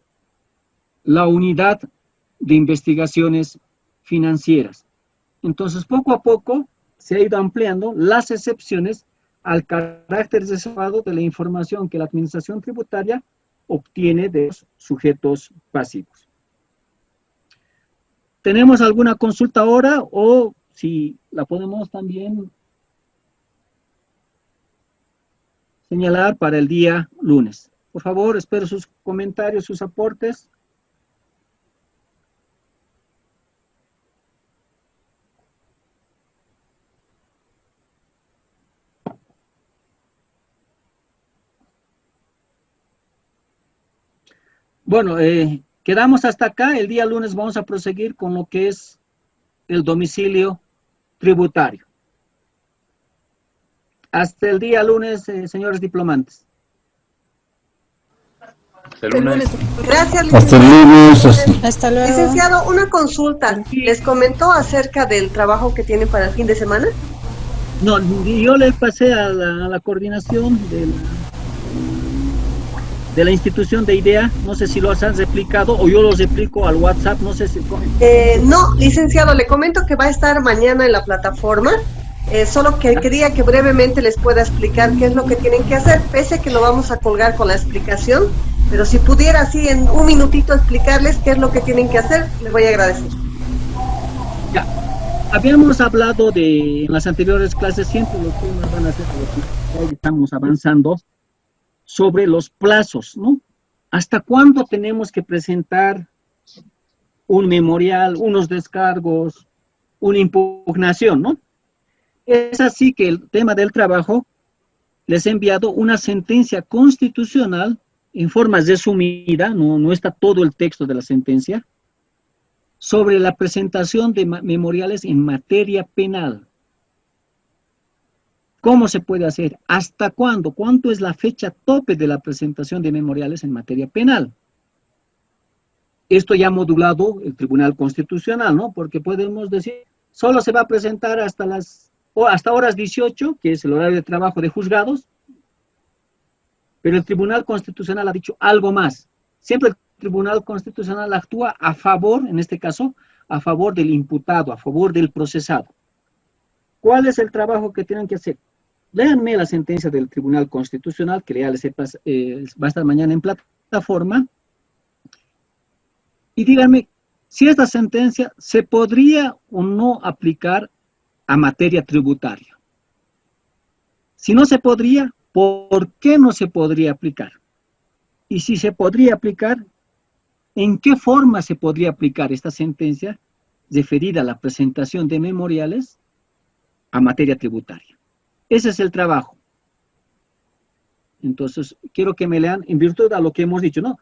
la Unidad de Investigaciones Financieras. Entonces, poco a poco se ha ido ampliando las excepciones al carácter reservado de la información que la administración tributaria obtiene de los sujetos pasivos. ¿Tenemos alguna consulta ahora o si la podemos también señalar para el día lunes. Por favor, espero sus comentarios, sus aportes. Bueno, quedamos hasta acá. El día lunes vamos a proseguir con lo que es el domicilio tributario. Hasta el día lunes, señores diplomantes. Hasta el lunes. Gracias, Hasta el lunes. Hasta luego. licenciado. Una consulta. ¿Les comentó acerca del trabajo que tienen para el fin de semana? No, yo le pasé a la coordinación de la institución de IDEA, no sé si lo has replicado o yo los replico al WhatsApp, no sé si... No, licenciado, le comento que va a estar mañana en la plataforma, solo que quería que brevemente les pueda explicar qué es lo que tienen que hacer, pese a que lo vamos a colgar con la explicación, pero si pudiera así en un minutito explicarles qué es lo que tienen que hacer, les voy a agradecer. Ya, habíamos hablado en las anteriores clases, siempre los temas van a ser los que estamos avanzando, sobre los plazos, ¿no? ¿Hasta cuándo tenemos que presentar un memorial, unos descargos, una impugnación, ¿no? Es así que el tema del trabajo les he enviado una sentencia constitucional en forma resumida, no está todo el texto de la sentencia, sobre la presentación de memoriales en materia penal. ¿Cómo se puede hacer? ¿Hasta cuándo? ¿Cuánto es la fecha tope de la presentación de memoriales en materia penal? Esto ya ha modulado el Tribunal Constitucional, ¿no? Porque podemos decir, solo se va a presentar hasta horas 18, que es el horario de trabajo de juzgados, pero el Tribunal Constitucional ha dicho algo más. Siempre el Tribunal Constitucional actúa a favor, en este caso, a favor del imputado, a favor del procesado. ¿Cuál es el trabajo que tienen que hacer? Léanme la sentencia del Tribunal Constitucional, que ya les va a estar mañana en plataforma, y díganme si esta sentencia se podría o no aplicar a materia tributaria. Si no se podría, ¿por qué no se podría aplicar? Y si se podría aplicar, ¿en qué forma se podría aplicar esta sentencia referida a la presentación de memoriales a materia tributaria? Ese es el trabajo. Entonces, quiero que me lean en virtud de lo que hemos dicho, ¿no?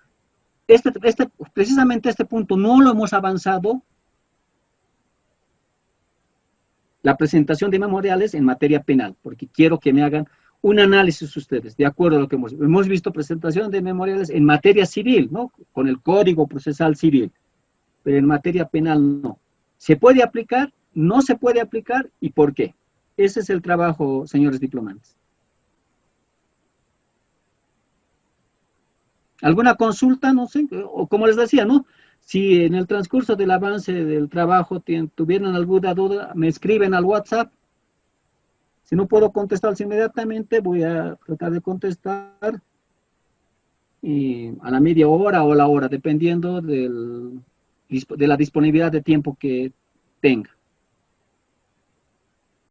Precisamente este punto no lo hemos avanzado, la presentación de memoriales en materia penal, porque quiero que me hagan un análisis ustedes, de acuerdo a lo que hemos visto, presentación de memoriales en materia civil, ¿no? Con el Código Procesal Civil, pero en materia penal no. ¿Se puede aplicar? ¿No se puede aplicar? ¿Y por qué? Ese es el trabajo, señores diplomantes. ¿Alguna consulta? No sé, o como les decía, ¿no? Si en el transcurso del avance del trabajo tuvieran alguna duda, me escriben al WhatsApp. Si no puedo contestarles inmediatamente, voy a tratar de contestar a la media hora o la hora, dependiendo de la disponibilidad de tiempo que tenga.